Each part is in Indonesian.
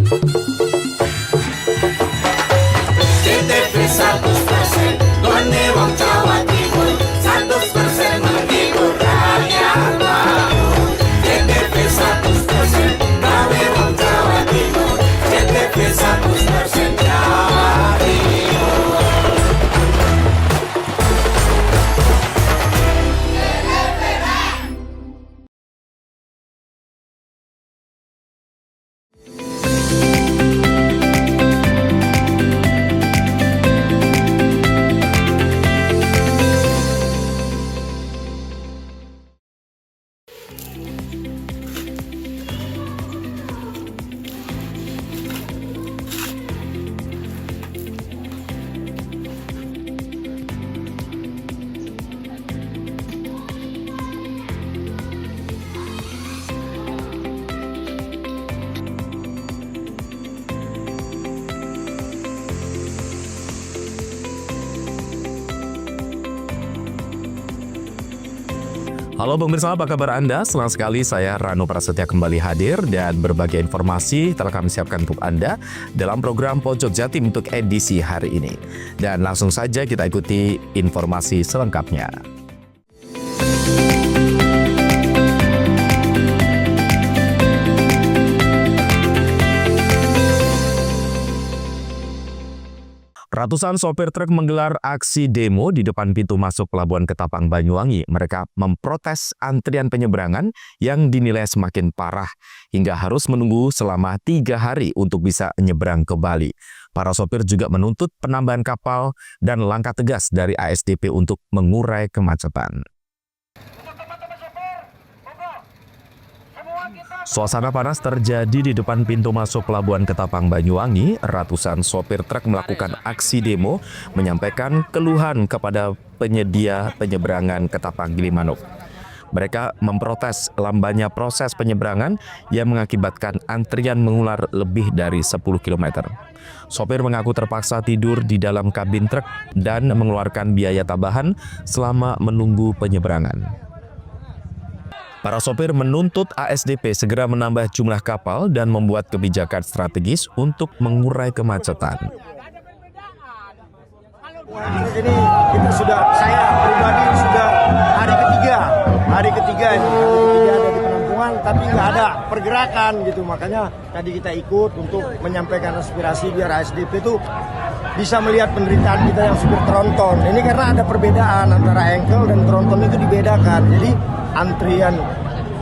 CTP 100%, Gone Wong Jawa Timur, 100% menghibur rakyat baru. CTP 100%, Gone Wong Jawa Timur, CTP 100% Jawa Timur. Halo pemirsa, apa kabar Anda? Senang sekali saya Rano Prasetya kembali hadir dan berbagai informasi telah kami siapkan untuk Anda dalam program Pojok Jatim untuk edisi hari ini. Dan langsung saja kita ikuti informasi selengkapnya. Ratusan sopir truk menggelar aksi demo di depan pintu masuk Pelabuhan Ketapang Banyuwangi. Mereka memprotes antrian penyeberangan yang dinilai semakin parah hingga harus menunggu selama 3 hari untuk bisa menyeberang ke Bali. Para sopir juga menuntut penambahan kapal dan langkah tegas dari ASDP untuk mengurai kemacetan. Suasana panas terjadi di depan pintu masuk Pelabuhan Ketapang Banyuwangi. Ratusan sopir truk melakukan aksi demo menyampaikan keluhan kepada penyedia penyeberangan Ketapang Gilimanuk. Mereka memprotes lambannya proses penyeberangan yang mengakibatkan antrian mengular lebih dari 10 km. Sopir mengaku terpaksa tidur di dalam kabin truk dan mengeluarkan biaya tambahan selama menunggu penyeberangan. Para sopir menuntut ASDP segera menambah jumlah kapal dan membuat kebijakan strategis untuk mengurai kemacetan. Ini kita saya pribadi sudah hari ketiga ini ada di penampungan, tapi nggak ada pergerakan gitu. Makanya tadi kita ikut untuk menyampaikan aspirasi biar ASDP itu bisa melihat penderitaan kita yang supir tronton. Ini karena ada perbedaan antara engkel dan tronton itu dibedakan. Jadi antrian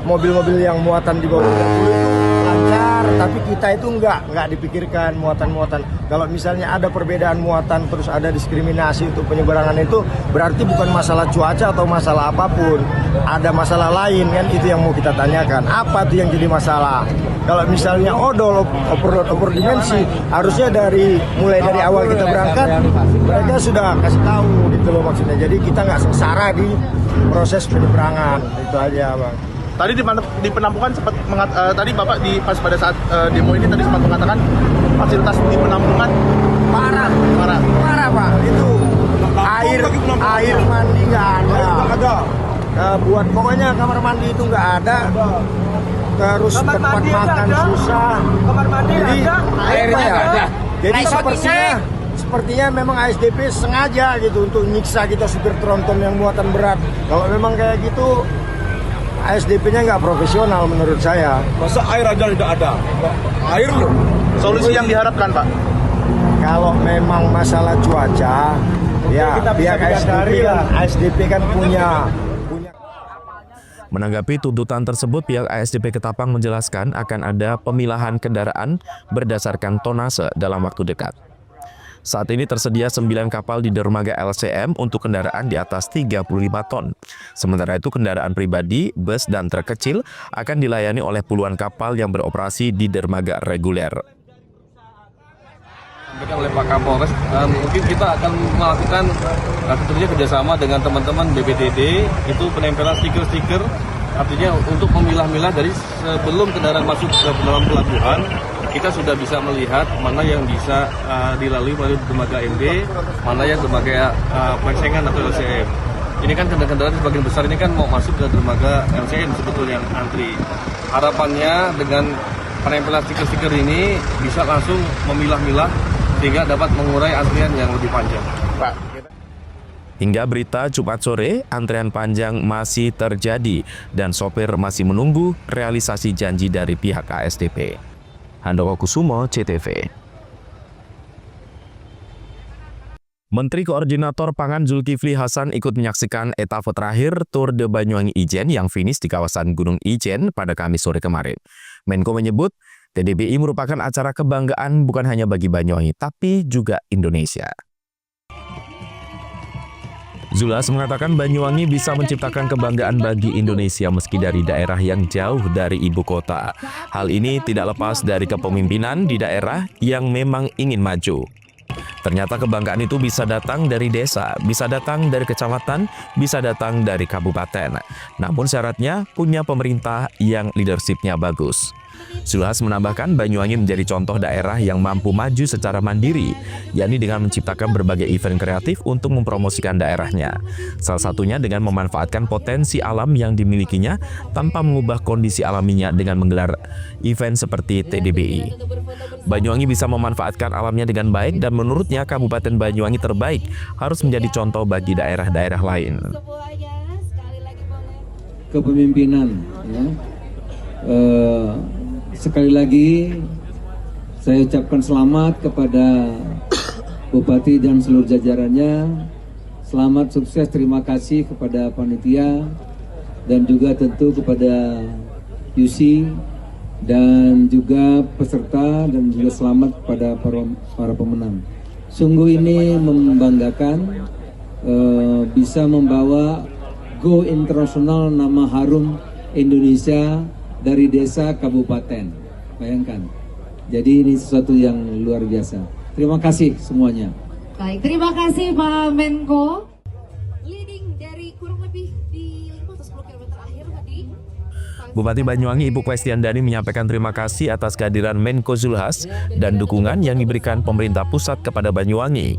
mobil-mobil yang muatan di bawah 30 itu lancar, tapi kita itu nggak dipikirkan muatan-muatan. Kalau misalnya ada perbedaan muatan terus ada diskriminasi untuk penyeberangan itu berarti bukan masalah cuaca atau masalah apapun. Ada masalah lain kan, itu yang mau kita tanyakan. Apa tuh yang jadi masalah? Kalau misalnya odol, overload, overdimensi, harusnya mulai dari awal kita berangkat, mereka sudah kasih tahu gitu loh maksudnya. Jadi kita nggak sengsara di proses penyeberangan, itu aja bang. Tadi di penampungan sempat tadi Bapak pas pada saat demo ini tadi sempat mengatakan fasilitas di penampungan parah Pak. Itu air mandi nggak ada. Buat pokoknya kamar mandi itu nggak ada. Terus tempat makan susah. Kamar mandi jadi airnya ada. Jadi sepertinya memang ASDP sengaja gitu untuk nyiksa kita supir tronton yang muatan berat. Kalau memang kayak gitu ASDP-nya nggak profesional menurut saya. Masa air aja tidak ada? Air loh. Solusi yang diharapkan Pak? Kalau memang masalah cuaca, ya biar ASDP kan punya. Menanggapi tuntutan tersebut, pihak ASDP Ketapang menjelaskan akan ada pemilahan kendaraan berdasarkan tonnase dalam waktu dekat. Saat ini tersedia 9 kapal di dermaga LCM untuk kendaraan di atas 35 ton. Sementara itu kendaraan pribadi, bus, dan truk kecil akan dilayani oleh puluhan kapal yang beroperasi di dermaga reguler. Oleh Pak Kapolres, mungkin kita akan melakukan tentunya kerjasama dengan teman-teman BPTD, itu penempelan stiker-stiker, artinya untuk memilah-milah dari sebelum kendaraan masuk ke dalam pelabuhan, kita sudah bisa melihat mana yang bisa dilalui melalui dermaga MB, mana yang dermaga pelengsengan atau LCM. Ini kan kendaraan sebagian besar ini kan mau masuk ke dermaga LCM sebetulnya yang antri. Harapannya dengan penempelan stiker-stiker ini bisa langsung memilah-milah sehingga dapat mengurai antrian yang lebih panjang. Pak, Hingga berita Jumat sore, antrean panjang masih terjadi dan sopir masih menunggu realisasi janji dari pihak ASDP. Handoko Kusumo, CTV. Menteri Koordinator Pangan Zulkifli Hasan ikut menyaksikan etapa terakhir Tour de Banyuwangi Ijen yang finish di kawasan Gunung Ijen pada Kamis sore kemarin. Menko menyebut, TDBI merupakan acara kebanggaan bukan hanya bagi Banyuwangi, tapi juga Indonesia. Zulhas mengatakan Banyuwangi bisa menciptakan kebanggaan bagi Indonesia meski dari daerah yang jauh dari ibu kota. Hal ini tidak lepas dari kepemimpinan di daerah yang memang ingin maju. Ternyata kebanggaan itu bisa datang dari desa, bisa datang dari kecamatan, bisa datang dari kabupaten. Namun syaratnya punya pemerintah yang leadership-nya bagus. Zulhas menambahkan Banyuwangi menjadi contoh daerah yang mampu maju secara mandiri, yakni dengan menciptakan berbagai event kreatif untuk mempromosikan daerahnya. Salah satunya dengan memanfaatkan potensi alam yang dimilikinya tanpa mengubah kondisi alaminya dengan menggelar event seperti TDBI. Banyuwangi bisa memanfaatkan alamnya dengan baik dan menurutnya Kabupaten Banyuwangi terbaik harus menjadi contoh bagi daerah-daerah lain. Kepemimpinan, ya. Sekali lagi saya ucapkan selamat kepada Bupati dan seluruh jajarannya. Selamat sukses, terima kasih kepada panitia dan juga tentu kepada UC dan juga peserta dan juga selamat kepada para pemenang. Sungguh ini membanggakan, bisa membawa go internasional nama harum Indonesia dari desa kabupaten. Bayangkan. Jadi ini sesuatu yang luar biasa. Terima kasih semuanya. Baik, terima kasih Pak Menko. Leading dari kurang lebih di 5 atau 10 km akhir tadi. Bupati Banyuwangi Ibu Kwestiandani menyampaikan terima kasih atas kehadiran Menko Zulhas dan dukungan yang diberikan pemerintah pusat kepada Banyuwangi.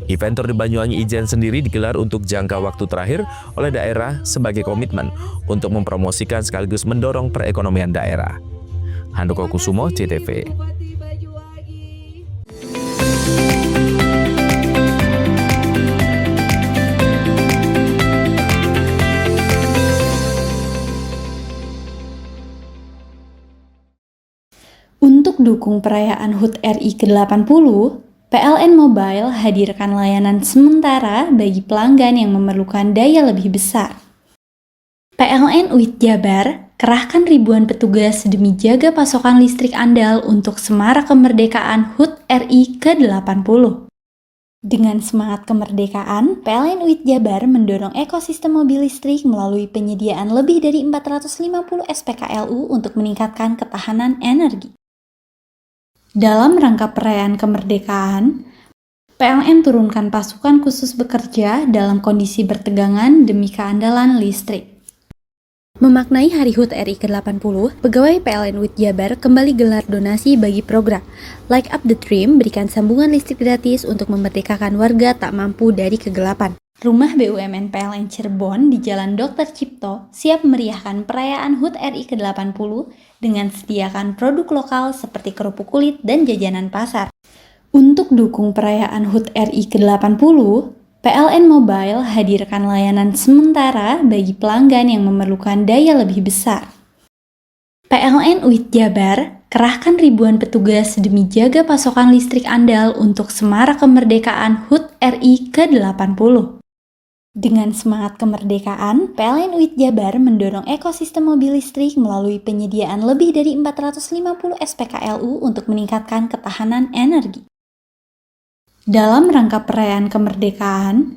Event Tour de Banyuwangi Ijen sendiri digelar untuk jangka waktu terakhir oleh daerah sebagai komitmen untuk mempromosikan sekaligus mendorong perekonomian daerah. Handoko Kusumo, CTV. Bupati Banyuwangi. Untuk dukung perayaan HUT RI ke-80, PLN Mobile hadirkan layanan sementara bagi pelanggan yang memerlukan daya lebih besar. PLN UIT Jabar kerahkan ribuan petugas demi jaga pasokan listrik andal untuk semarak kemerdekaan HUT RI ke-80. Dengan semangat kemerdekaan, PLN UIT Jabar mendorong ekosistem mobil listrik melalui penyediaan lebih dari 450 SPKLU untuk meningkatkan ketahanan energi. Dalam rangka perayaan kemerdekaan, PLN turunkan pasukan khusus bekerja dalam kondisi bertegangan demi keandalan listrik. Memaknai Hari HUT RI ke-80, pegawai PLN UIT Jabar kembali gelar donasi bagi program Light Up the Dream, berikan sambungan listrik gratis untuk memerdekakan warga tak mampu dari kegelapan. Rumah BUMN PLN Cirebon di Jalan Dr. Cipto siap meriahkan perayaan HUT RI ke-80 dengan sediakan produk lokal seperti kerupuk kulit dan jajanan pasar. Untuk dukung perayaan HUT RI ke-80, PLN Mobile hadirkan layanan sementara bagi pelanggan yang memerlukan daya lebih besar. PLN UIT Jabar kerahkan ribuan petugas demi jaga pasokan listrik andal untuk semarak kemerdekaan HUT RI ke-80. Dengan semangat kemerdekaan, PLN UIT Jabar mendorong ekosistem mobil listrik melalui penyediaan lebih dari 450 SPKLU untuk meningkatkan ketahanan energi. Dalam rangka perayaan kemerdekaan,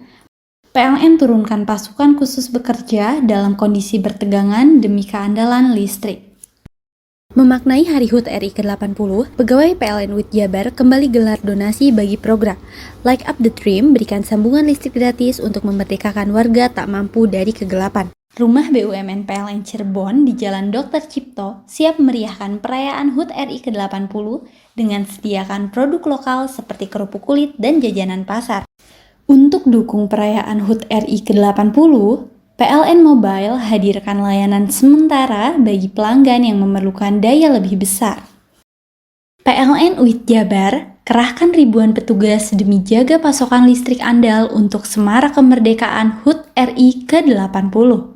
PLN turunkan pasukan khusus bekerja dalam kondisi bertegangan demi keandalan listrik. Memaknai Hari HUT RI ke-80, pegawai PLN UIT Jabar kembali gelar donasi bagi program Light Up the Dream, berikan sambungan listrik gratis untuk memerdekakan warga tak mampu dari kegelapan. Rumah BUMN PLN Cirebon di Jalan Dr. Cipto siap meriahkan perayaan HUT RI ke-80 dengan sediakan produk lokal seperti kerupuk kulit dan jajanan pasar. Untuk dukung perayaan HUT RI ke-80, PLN Mobile hadirkan layanan sementara bagi pelanggan yang memerlukan daya lebih besar. PLN UIT Jabar kerahkan ribuan petugas demi jaga pasokan listrik andal untuk Semarak Kemerdekaan HUT RI ke-80.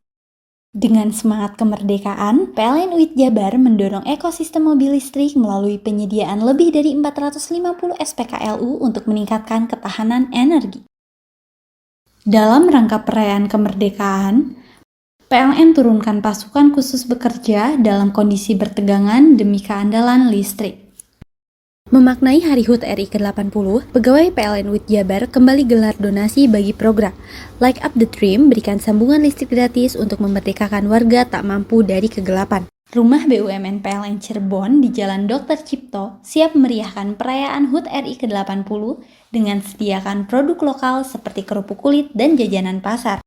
Dengan semangat kemerdekaan, PLN UIT Jabar mendorong ekosistem mobil listrik melalui penyediaan lebih dari 450 SPKLU untuk meningkatkan ketahanan energi. Dalam rangka perayaan kemerdekaan, PLN turunkan pasukan khusus bekerja dalam kondisi bertegangan demi keandalan listrik. Memaknai Hari HUT RI ke-80, pegawai PLN UIT Jabar kembali gelar donasi bagi program Light Up the Dream, berikan sambungan listrik gratis untuk memerdekakan warga tak mampu dari kegelapan. Rumah BUMN PLN Cirebon di Jalan Dr. Cipto siap meriahkan perayaan HUT RI ke-80 dengan sediakan produk lokal seperti kerupuk kulit dan jajanan pasar.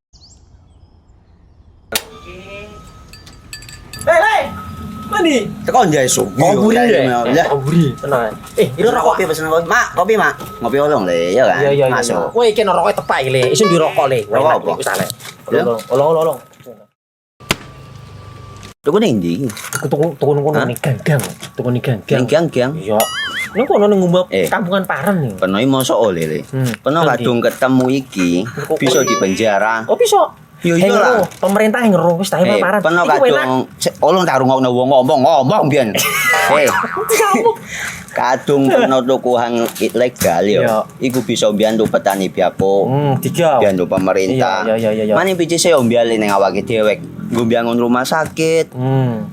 Mandi. Tekan jaya subuh. Koburi ya. Koburi. Tenang. Ini rokok. Kopi pesen kopi. Mak, kopi mak. Ngopi olong le, ya kan? Iya. Masuk. Woi, kena rokok tepak le. Isun dirokok le. Rokok apa? Wis ale. Ya. Olong. Tuku ning ndi? Tuku ngono ning gang. Tuku ning gang. Ning gang. Iya. Nang kono ning ngumbat Eh. kampungan Paren nih. Peno mosok oleh le. Peno Nanti. kadung ketemu iki bisa dipenjara. Oh bisa. Yo iya lah. Pemerintah yang ngeru wis tahe Paren. Peno Iku enak. kadung olong tak rungokno wong ngomong biyen. Kadung peno tukuhan ilegal yo. Iya. Iku bisa mbiyantu petani biapo. Tiga. Mbiyantu pemerintah. Iya. Mane picise yo mbiali ning awake dhewek. Nggo mbiyangun rumah sakit.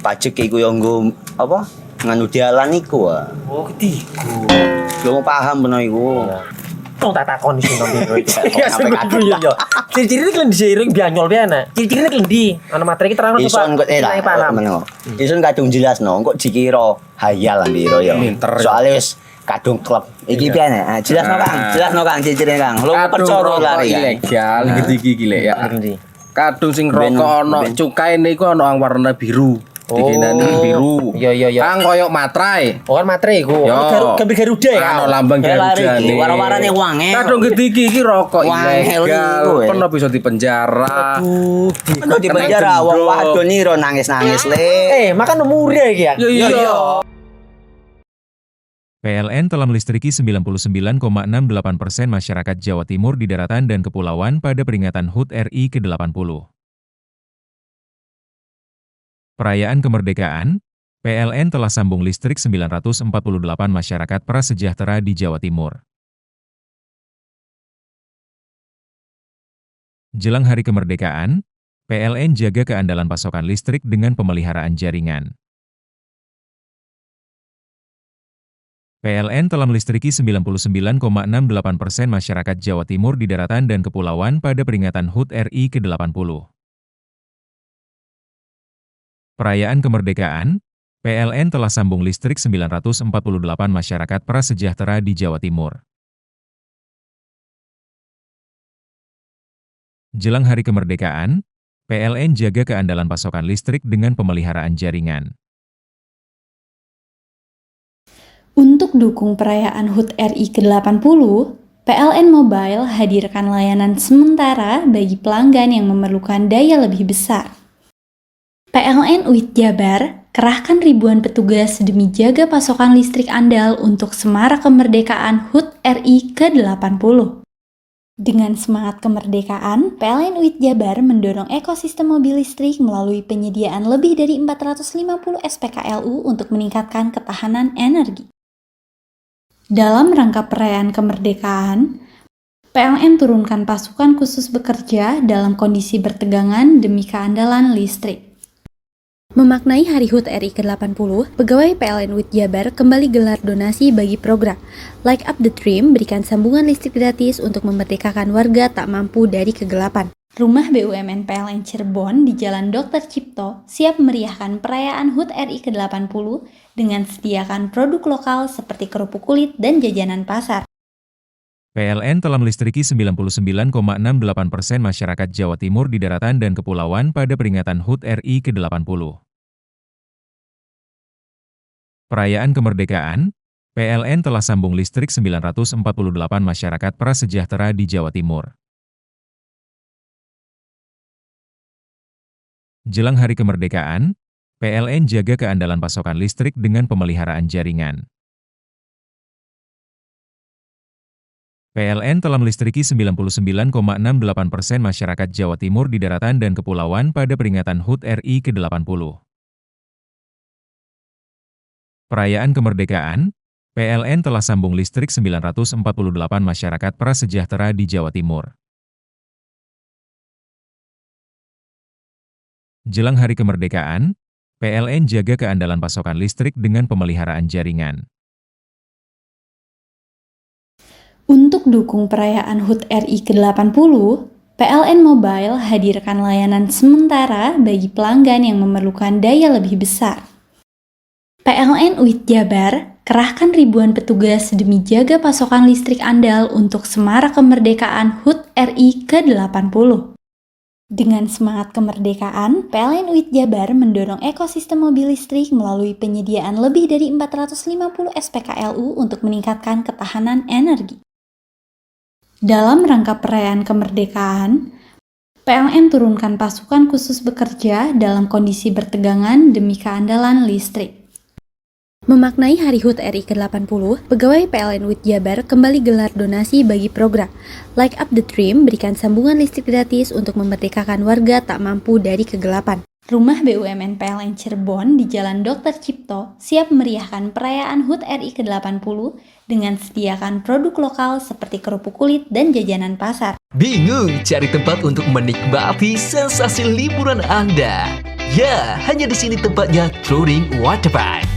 Pajak iku yo nggo apa? Nganu dalan iku ah. Oh, ketiku. Lu paham bener iku. Tong tak takon sing nang biro iki. Iya, sampe kadung. Yo. Ciri-cirine kan diseiring bianyol piye ana. Ciri-cirine kan ndi? Ana materi ki terang Ison kok lah, meneng. Ison kadung jelasno, kok dikira hayal biro yo. Soale wis kadung klub. Iki piye nek? Jelasno Kang, ciri-cirine Kang. Lu percaya lari. Ilegal iki lek ya. Kadung sing Ben- rokok ono ben- cukaine iku ono yang warna biru. Dikinani biru. Iya. Kang koyok matrai. Oh kan materi iku. Yo. Gambar Garuda ya. Ano lambang Garuda nih. Wara-warane wange. Kadung iki rokok Wangel ilegal. iku, Pernah bisa dipenjara. Ono di penjara wong wadon iro nangis-nangis le. Makan umure iki ya. Iya. PLN telah melistriki 99,68% masyarakat Jawa Timur di daratan dan kepulauan pada peringatan HUT RI ke-80. Perayaan kemerdekaan, PLN telah sambung listrik 948 masyarakat prasejahtera di Jawa Timur. Jelang hari kemerdekaan, PLN jaga keandalan pasokan listrik dengan pemeliharaan jaringan. PLN telah melistriki 99,68% masyarakat Jawa Timur di daratan dan kepulauan pada peringatan HUT RI ke-80. Perayaan kemerdekaan, PLN telah sambung listrik 948 masyarakat prasejahtera di Jawa Timur. Jelang hari kemerdekaan, PLN jaga keandalan pasokan listrik dengan pemeliharaan jaringan. Untuk dukung perayaan HUT RI ke-80, PLN Mobile hadirkan layanan sementara bagi pelanggan yang memerlukan daya lebih besar. PLN UIT Jabar kerahkan ribuan petugas demi jaga pasokan listrik andal untuk Semarak Kemerdekaan HUT RI ke-80. Dengan semangat kemerdekaan, PLN UIT Jabar mendorong ekosistem mobil listrik melalui penyediaan lebih dari 450 SPKLU untuk meningkatkan ketahanan energi. Dalam rangka perayaan kemerdekaan, PLN turunkan pasukan khusus bekerja dalam kondisi bertegangan demi keandalan listrik. Memaknai Hari HUT RI ke-80, pegawai PLN UIT Jabar kembali gelar donasi bagi program Light Up the Dream, berikan sambungan listrik gratis untuk memerdekakan warga tak mampu dari kegelapan. Rumah BUMN PLN Cirebon di Jalan Dr. Cipto siap meriahkan perayaan HUT RI ke-80 dengan sediakan produk lokal seperti kerupuk kulit dan jajanan pasar. PLN telah melistriki 99,68% masyarakat Jawa Timur di daratan dan kepulauan pada peringatan HUT RI ke-80. Perayaan kemerdekaan, PLN telah sambung listrik 948 masyarakat prasejahtera di Jawa Timur. Jelang hari kemerdekaan, PLN jaga keandalan pasokan listrik dengan pemeliharaan jaringan. PLN telah melistriki 99,68% masyarakat Jawa Timur di daratan dan kepulauan pada peringatan HUT RI ke-80. Perayaan kemerdekaan, PLN telah sambung listrik 948 masyarakat prasejahtera di Jawa Timur. Jelang hari kemerdekaan, PLN jaga keandalan pasokan listrik dengan pemeliharaan jaringan. Untuk dukung perayaan HUT RI ke-80, PLN Mobile hadirkan layanan sementara bagi pelanggan yang memerlukan daya lebih besar. PLN UIT Jabar kerahkan ribuan petugas demi jaga pasokan listrik andal untuk semarak kemerdekaan HUT RI ke-80. Dengan semangat kemerdekaan, PLN UIT Jabar mendorong ekosistem mobil listrik melalui penyediaan lebih dari 450 SPKLU untuk meningkatkan ketahanan energi. Dalam rangka perayaan kemerdekaan, PLN turunkan pasukan khusus bekerja dalam kondisi bertegangan demi keandalan listrik. Memaknai Hari HUT RI ke-80, pegawai PLN UIT Jabar kembali gelar donasi bagi program Light Up the Dream, berikan sambungan listrik gratis untuk memerdekakan warga tak mampu dari kegelapan. Rumah BUMN PLN Cirebon di Jalan Dr. Cipto siap meriahkan perayaan HUT RI ke-80 dengan sediakan produk lokal seperti kerupuk kulit dan jajanan pasar. Bingung cari tempat untuk menikmati sensasi liburan Anda? Ya, hanya di sini tempatnya Touring Waterpark.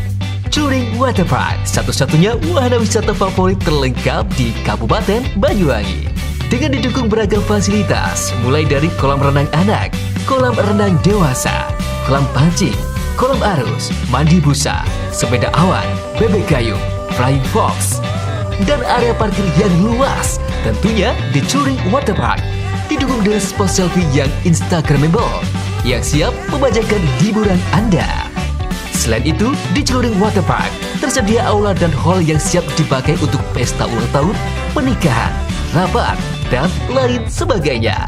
Touring Waterpark, satu-satunya wahana wisata favorit terlengkap di Kabupaten Banyuwangi. Dengan didukung beragam fasilitas, mulai dari kolam renang anak, kolam renang dewasa, kolam pancing, kolam arus, mandi busa, sepeda awan, bebek gayung, flying fox, dan area parkir yang luas. Tentunya di Touring Waterpark, didukung dengan spot selfie yang instagramable, yang siap membajakan hiburan Anda. Selain itu, di Touring Waterpark, tersedia aula dan hall yang siap dipakai untuk pesta ulang tahun, pernikahan, rapat, dan lain sebagainya.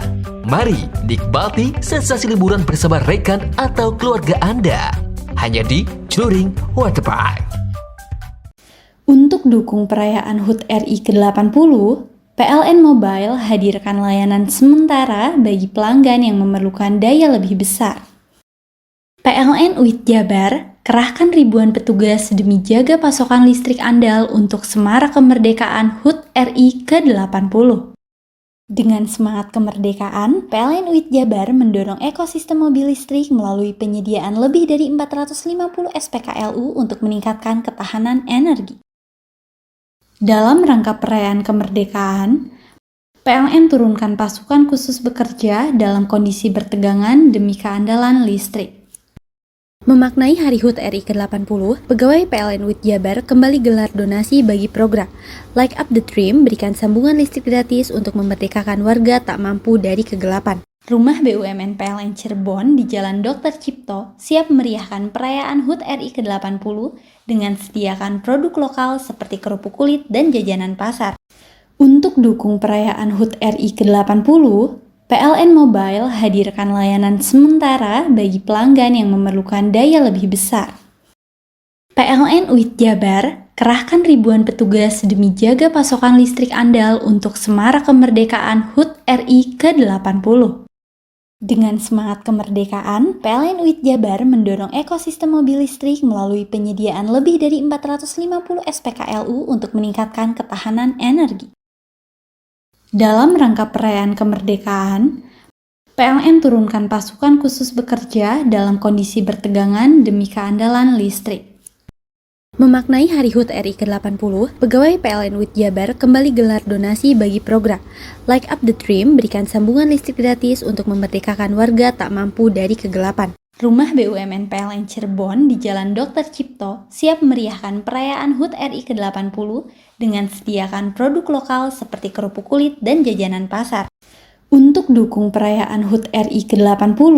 Mari nikmati sensasi liburan bersama rekan atau keluarga Anda. Hanya di Touring Waterpark. Untuk dukung perayaan HUT RI ke-80, PLN Mobile hadirkan layanan sementara bagi pelanggan yang memerlukan daya lebih besar. PLN UIT Jabar kerahkan ribuan petugas demi jaga pasokan listrik andal untuk semarak kemerdekaan HUT RI ke-80. Dengan semangat kemerdekaan, PLN UIT Jabar mendorong ekosistem mobil listrik melalui penyediaan lebih dari 450 SPKLU untuk meningkatkan ketahanan energi. Dalam rangka perayaan kemerdekaan, PLN turunkan pasukan khusus bekerja dalam kondisi bertegangan demi keandalan listrik. Memaknai Hari HUT RI ke-80, pegawai PLN UIT Jabar kembali gelar donasi bagi program Light Up the Dream, berikan sambungan listrik gratis untuk memerdekakan warga tak mampu dari kegelapan. Rumah BUMN PLN Cirebon di Jalan Dr. Cipto siap meriahkan perayaan HUT RI ke-80 dengan sediakan produk lokal seperti kerupuk kulit dan jajanan pasar. Untuk dukung perayaan HUT RI ke-80, PLN Mobile hadirkan layanan sementara bagi pelanggan yang memerlukan daya lebih besar. PLN UIT Jabar kerahkan ribuan petugas demi jaga pasokan listrik andal untuk semarak kemerdekaan HUT RI ke-80. Dengan semangat kemerdekaan, PLN UIT Jabar mendorong ekosistem mobil listrik melalui penyediaan lebih dari 450 SPKLU untuk meningkatkan ketahanan energi. Dalam rangka perayaan kemerdekaan, PLN turunkan pasukan khusus bekerja dalam kondisi bertegangan demi keandalan listrik. Memaknai Hari HUT RI ke-80, pegawai PLN UIT Jabar kembali gelar donasi bagi program Light Up the Dream, berikan sambungan listrik gratis untuk memerdekakan warga tak mampu dari kegelapan. Rumah BUMN PLN Cirebon di Jalan Dr. Cipto siap meriahkan perayaan HUT RI ke-80 dengan sediakan produk lokal seperti kerupuk kulit dan jajanan pasar. Untuk dukung perayaan HUT RI ke-80,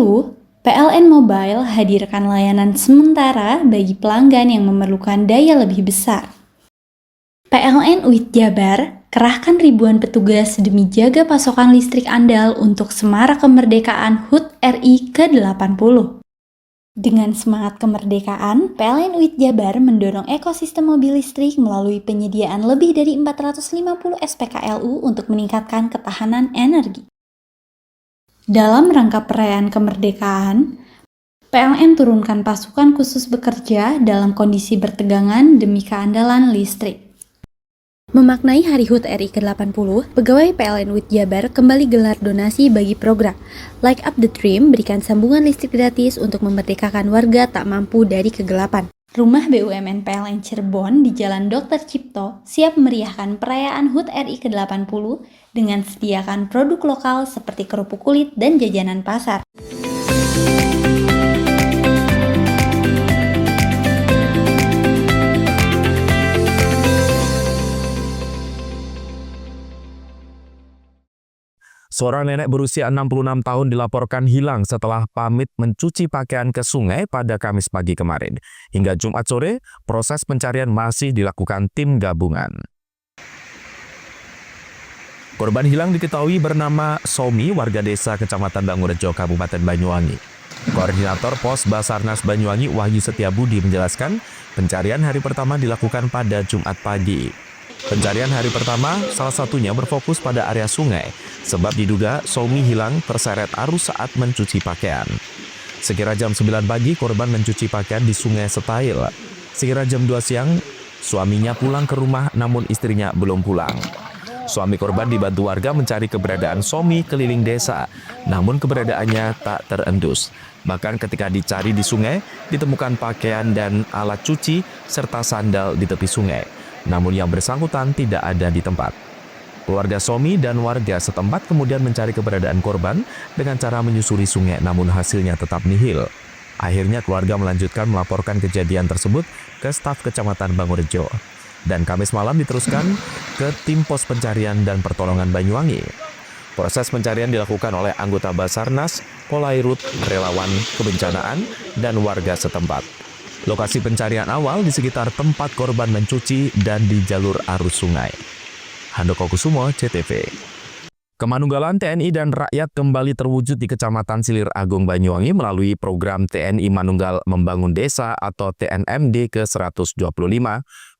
PLN Mobile hadirkan layanan sementara bagi pelanggan yang memerlukan daya lebih besar. PLN UIT Jabar kerahkan ribuan petugas demi jaga pasokan listrik andal untuk semarak kemerdekaan HUT RI ke-80. Dengan semangat kemerdekaan, PLN UIT Jabar mendorong ekosistem mobil listrik melalui penyediaan lebih dari 450 SPKLU untuk meningkatkan ketahanan energi. Dalam rangka perayaan kemerdekaan, PLN turunkan pasukan khusus bekerja dalam kondisi bertegangan demi keandalan listrik. Memaknai Hari HUT RI ke-80, pegawai PLN UIT Jabar kembali gelar donasi bagi program Light Up the Dream, berikan sambungan listrik gratis untuk memerdekakan warga tak mampu dari kegelapan. Rumah BUMN PLN Cirebon di Jalan Dr. Cipto siap meriahkan perayaan HUT RI ke-80 dengan sediakan produk lokal seperti kerupuk kulit dan jajanan pasar. Seorang nenek berusia 66 tahun dilaporkan hilang setelah pamit mencuci pakaian ke sungai pada Kamis pagi kemarin. Hingga Jumat sore, proses pencarian masih dilakukan tim gabungan. Korban hilang diketahui bernama Somi, warga desa Kecamatan Bangurejo, Kabupaten Banyuwangi. Koordinator Pos Basarnas Banyuwangi, Wahyu Setiabudi, menjelaskan pencarian hari pertama dilakukan pada Jumat pagi. Pencarian hari pertama salah satunya berfokus pada area sungai, sebab diduga Somi hilang terseret arus saat mencuci pakaian. Sekira jam 9 pagi, korban mencuci pakaian di Sungai Setail. Sekira jam 2 siang, suaminya pulang ke rumah namun istrinya belum pulang. Suami korban dibantu warga mencari keberadaan Somi keliling desa, namun keberadaannya tak terendus. Bahkan ketika dicari di sungai, ditemukan pakaian dan alat cuci serta sandal di tepi sungai. Namun yang bersangkutan tidak ada di tempat. Keluarga Somi dan warga setempat kemudian mencari keberadaan korban dengan cara menyusuri sungai, namun hasilnya tetap nihil. Akhirnya keluarga melanjutkan melaporkan kejadian tersebut ke staf Kecamatan Bangurejo. Dan Kamis malam diteruskan ke tim pos pencarian dan pertolongan Banyuwangi. Proses pencarian dilakukan oleh anggota Basarnas, Polairut, relawan kebencanaan, dan warga setempat. Lokasi pencarian awal di sekitar tempat korban mencuci dan di jalur arus sungai. Handoko Kusumo, CTV. Kemanunggalan TNI dan rakyat kembali terwujud di Kecamatan Silir Agung, Banyuwangi melalui program TNI Manunggal Membangun Desa atau TNMD ke-125.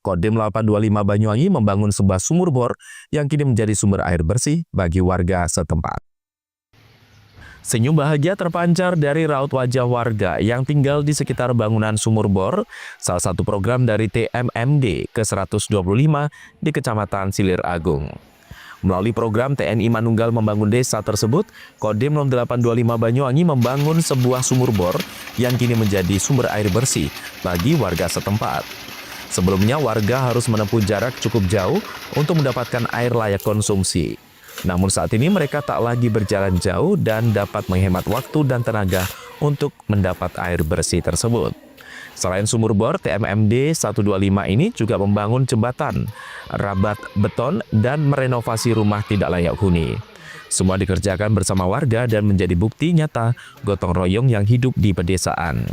Kodim 825 Banyuwangi membangun sebuah sumur bor yang kini menjadi sumber air bersih bagi warga setempat. Senyum bahagia terpancar dari raut wajah warga yang tinggal di sekitar bangunan sumur bor, salah satu program dari TMMD ke-125 di Kecamatan Silir Agung. Melalui program TNI Manunggal Membangun Desa tersebut, Kodim 0825 Banyuwangi membangun sebuah sumur bor yang kini menjadi sumber air bersih bagi warga setempat. Sebelumnya, warga harus menempuh jarak cukup jauh untuk mendapatkan air layak konsumsi. Namun saat ini mereka tak lagi berjalan jauh dan dapat menghemat waktu dan tenaga untuk mendapat air bersih tersebut. Selain sumur bor, TMMD 125 ini juga membangun jembatan, rabat beton, dan merenovasi rumah tidak layak huni. Semua dikerjakan bersama warga dan menjadi bukti nyata gotong royong yang hidup di pedesaan.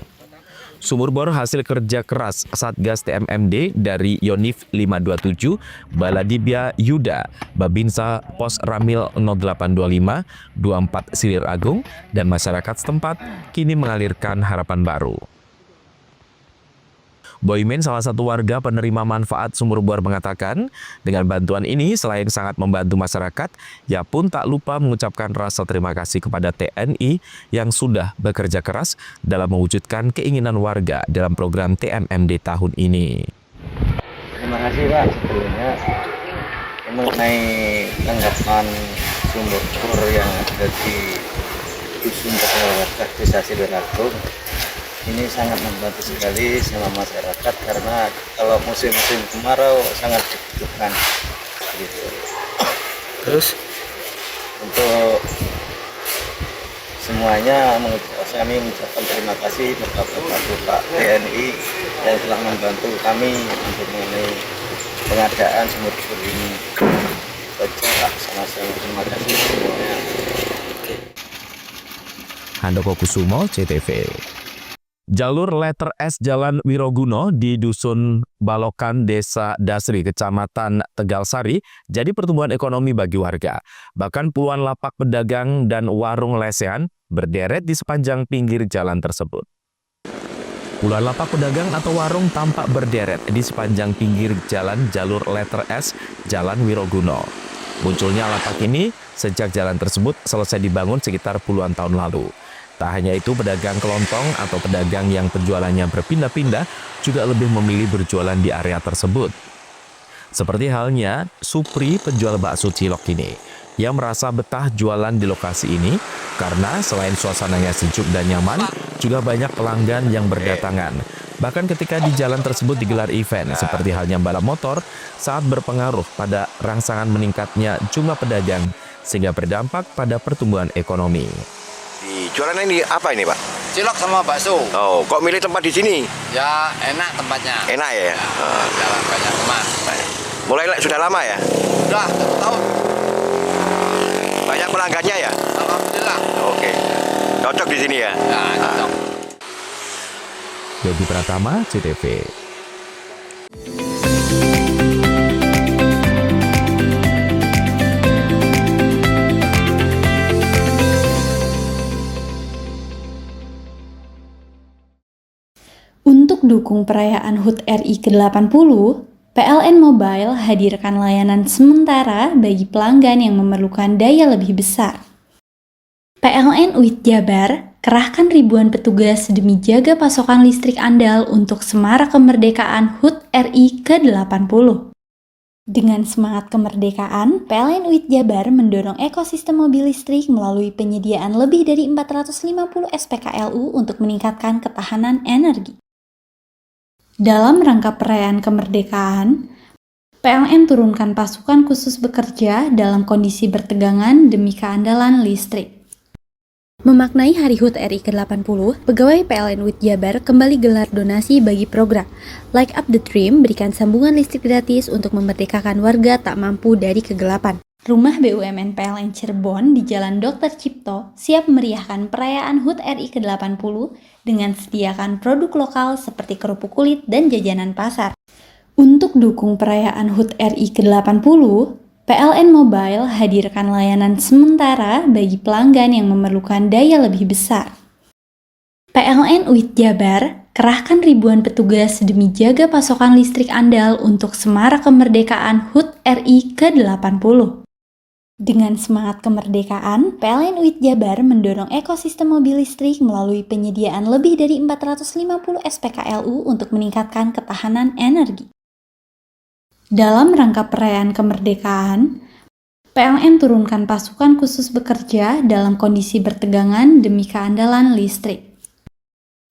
Sumur bor hasil kerja keras Satgas TMMD dari Yonif 527, Baladibia Yuda, Babinsa Pos Ramil 0825, 24 Silir Agung, dan masyarakat setempat kini mengalirkan harapan baru. Boymin, salah satu warga penerima manfaat sumur bor, mengatakan dengan bantuan ini selain sangat membantu masyarakat, ia pun tak lupa mengucapkan rasa terima kasih kepada TNI yang sudah bekerja keras dalam mewujudkan keinginan warga dalam program TMMD tahun ini. Terima kasih Pak sebelumnya mengenai tanggapan sumur bor yang ada di Dusun Warga Desa Silir Agung. Ini sangat membantu sekali sama masyarakat karena kalau musim-musim kemarau sangat dibutuhkan. Gitu. Terus untuk semuanya kami mengucapkan terima kasih kepada Bapak TNI yang telah membantu kami untuk mengenai pengadaan sumur-sumur ini. Baca sama-sama terima kasih semuanya. Handoko Kusumo, CTV. Jalur letter S Jalan Wiroguno di Dusun Balokan, Desa Dasri, Kecamatan Tegalsari, jadi pertumbuhan ekonomi bagi warga. Bahkan puluhan lapak pedagang dan warung lesehan berderet di sepanjang pinggir jalan tersebut. Puluhan lapak pedagang atau warung tampak berderet di sepanjang pinggir jalan jalur letter S Jalan Wiroguno. Munculnya lapak ini sejak jalan tersebut selesai dibangun sekitar puluhan tahun lalu. Tak hanya itu, pedagang kelontong atau pedagang yang penjualannya berpindah-pindah juga lebih memilih berjualan di area tersebut. Seperti halnya Supri, penjual bakso cilok ini, yang merasa betah jualan di lokasi ini karena selain suasananya sejuk dan nyaman, juga banyak pelanggan yang berdatangan. Bahkan ketika di jalan tersebut digelar event, seperti halnya balap motor, saat berpengaruh pada rangsangan meningkatnya jumlah pedagang, sehingga berdampak pada pertumbuhan ekonomi. Di jualan ini apa ini, Pak? Cilok sama bakso. Oh, kok milih tempat di sini? Ya, enak tempatnya. Enak ya? Jalan banyak teman. Mulai sudah lama ya? Sudah, 1 tahun. Banyak pelanggannya ya? Alhamdulillah. Oke. Cocok di sini ya? Ya, cocok. Yogi Pratama, CTV. Untuk dukung perayaan HUT RI ke-80, PLN Mobile hadirkan layanan sementara bagi pelanggan yang memerlukan daya lebih besar. PLN UIT Jabar kerahkan ribuan petugas demi jaga pasokan listrik andal untuk semarak kemerdekaan HUT RI ke-80. Dengan semangat kemerdekaan, PLN UIT Jabar mendorong ekosistem mobil listrik melalui penyediaan lebih dari 450 SPKLU untuk meningkatkan ketahanan energi. Dalam rangka perayaan kemerdekaan, PLN turunkan pasukan khusus bekerja dalam kondisi bertegangan demi keandalan listrik. Memaknai Hari HUT RI ke-80, pegawai PLN UIT Jabar kembali gelar donasi bagi program Light Up the Dream, berikan sambungan listrik gratis untuk memerdekakan warga tak mampu dari kegelapan. Rumah BUMN PLN Cirebon di Jalan Dr. Cipto siap meriahkan perayaan HUT RI ke-80 dengan sediakan produk lokal seperti kerupuk kulit dan jajanan pasar. Untuk dukung perayaan HUT RI ke-80, PLN Mobile hadirkan layanan sementara bagi pelanggan yang memerlukan daya lebih besar. PLN UIT Jabar kerahkan ribuan petugas demi jaga pasokan listrik andal untuk semarak kemerdekaan HUT RI ke-80. Dengan semangat kemerdekaan, PLN UIT Jabar mendorong ekosistem mobil listrik melalui penyediaan lebih dari 450 SPKLU untuk meningkatkan ketahanan energi. Dalam rangka perayaan kemerdekaan, PLN turunkan pasukan khusus bekerja dalam kondisi bertegangan demi keandalan listrik.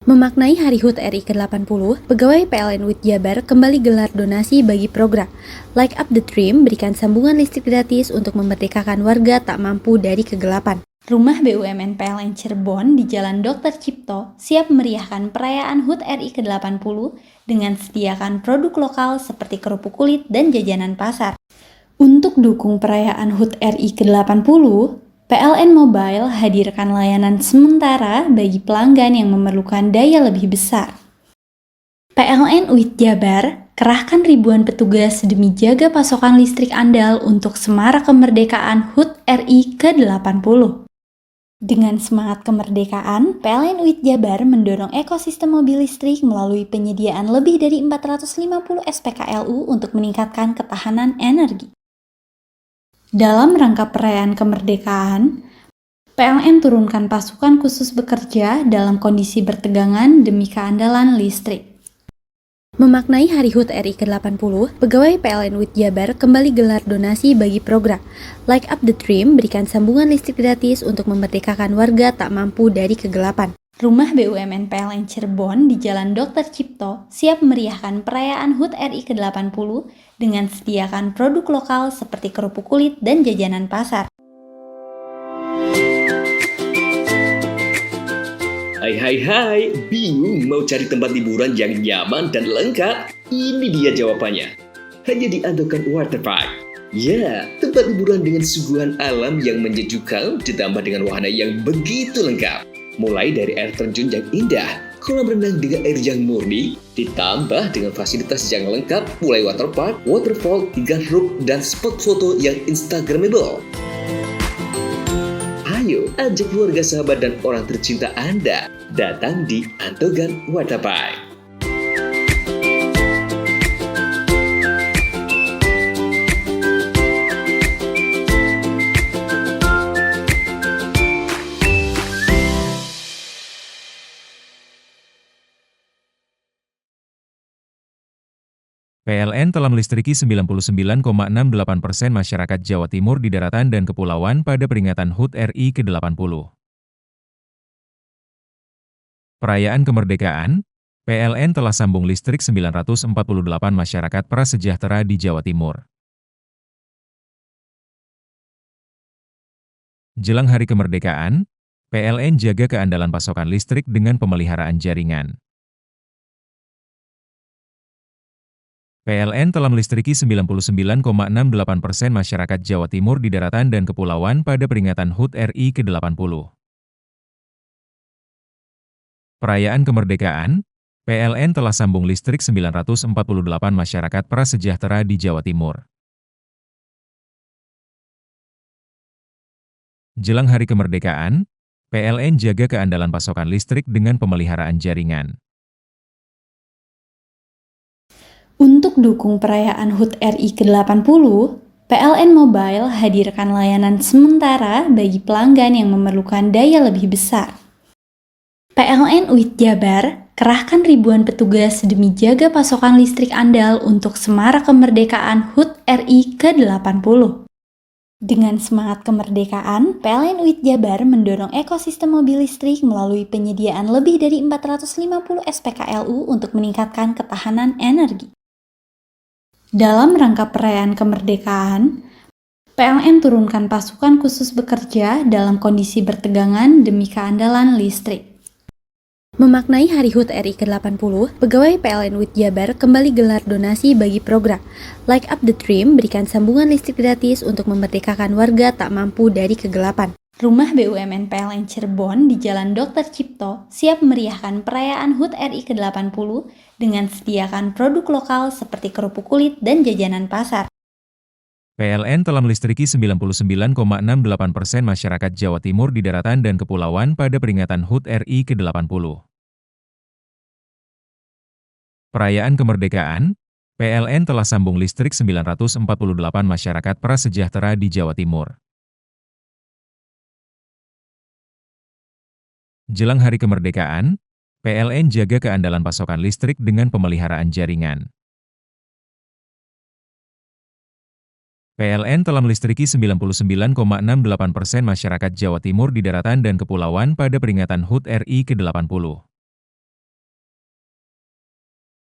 Memaknai Hari HUT RI ke-80, pegawai PLN UIT Jabar kembali gelar donasi bagi program Light Up the Dream, berikan sambungan listrik gratis untuk memerdekakan warga tak mampu dari kegelapan. Rumah BUMN PLN Cirebon di Jalan Dr. Cipto siap meriahkan perayaan HUT RI ke-80 dengan sediakan produk lokal seperti kerupuk kulit dan jajanan pasar. Untuk dukung perayaan HUT RI ke-80, PLN Mobile hadirkan layanan sementara bagi pelanggan yang memerlukan daya lebih besar. PLN UIT Jabar kerahkan ribuan petugas demi jaga pasokan listrik andal untuk semarak kemerdekaan HUT RI ke-80. Dengan semangat kemerdekaan, PLN UIT Jabar mendorong ekosistem mobil listrik melalui penyediaan lebih dari 450 SPKLU untuk meningkatkan ketahanan energi. Dalam rangka perayaan kemerdekaan, PLN turunkan pasukan khusus bekerja dalam kondisi bertegangan demi keandalan listrik. Memaknai Hari HUT RI ke-80, pegawai PLN UIT Jabar kembali gelar donasi bagi program Light Up the Dream, berikan sambungan listrik gratis untuk memerdekakan warga tak mampu dari kegelapan. Rumah BUMN PLN Cirebon di Jalan Dr. Cipto siap meriahkan perayaan HUT RI ke-80 dengan sediakan produk lokal seperti kerupuk kulit dan jajanan pasar. Hai, bingung mau cari tempat liburan yang nyaman dan lengkap? Ini dia jawabannya. Hanya di Andokan Waterpark. Ya, tempat liburan dengan suguhan alam yang menyejukkan ditambah dengan wahana yang begitu lengkap. Mulai dari air terjun yang indah, kolam renang dengan air yang murni, ditambah dengan fasilitas yang lengkap mulai waterpark, waterfall, hingga roof dan spot foto yang instagramable. Ayo, ajak keluarga, sahabat, dan orang tercinta Anda datang di Antogan Waterpark. PLN telah melistriki 99,68% masyarakat Jawa Timur di daratan dan kepulauan pada peringatan HUT RI ke-80. Perayaan kemerdekaan, PLN telah sambung listrik 948 masyarakat prasejahtera di Jawa Timur. Jelang hari kemerdekaan, PLN jaga keandalan pasokan listrik dengan pemeliharaan jaringan. PLN telah melistriki 99,68% masyarakat Jawa Timur di daratan dan kepulauan pada peringatan HUT RI ke-80. Perayaan kemerdekaan, PLN telah sambung listrik 948 masyarakat prasejahtera di Jawa Timur. Jelang hari kemerdekaan, PLN jaga keandalan pasokan listrik dengan pemeliharaan jaringan. Untuk dukung perayaan HUT RI ke-80, PLN Mobile hadirkan layanan sementara bagi pelanggan yang memerlukan daya lebih besar. PLN UIT Jabar kerahkan ribuan petugas demi jaga pasokan listrik andal untuk semarak kemerdekaan HUT RI ke-80. Dengan semangat kemerdekaan, PLN UIT Jabar mendorong ekosistem mobil listrik melalui penyediaan lebih dari 450 SPKLU untuk meningkatkan ketahanan energi. Dalam rangka perayaan kemerdekaan, PLN turunkan pasukan khusus bekerja dalam kondisi bertegangan demi keandalan listrik. Memaknai Hari HUT RI ke-80, pegawai PLN UIT Jabar kembali gelar donasi bagi program Light Up the Dream, berikan sambungan listrik gratis untuk memerdekakan warga tak mampu dari kegelapan. Rumah BUMN PLN Cirebon di Jalan Dr. Cipto siap meriahkan perayaan HUT RI ke-80 dengan sediakan produk lokal seperti kerupuk kulit dan jajanan pasar. PLN telah melistriki 99,68% masyarakat Jawa Timur di daratan dan kepulauan pada peringatan HUT RI ke-80. Perayaan kemerdekaan, PLN telah sambung listrik 948 masyarakat prasejahtera di Jawa Timur. Jelang hari kemerdekaan, PLN jaga keandalan pasokan listrik dengan pemeliharaan jaringan. PLN telah melistriki 99,68% masyarakat Jawa Timur di daratan dan kepulauan pada peringatan HUT RI ke-80.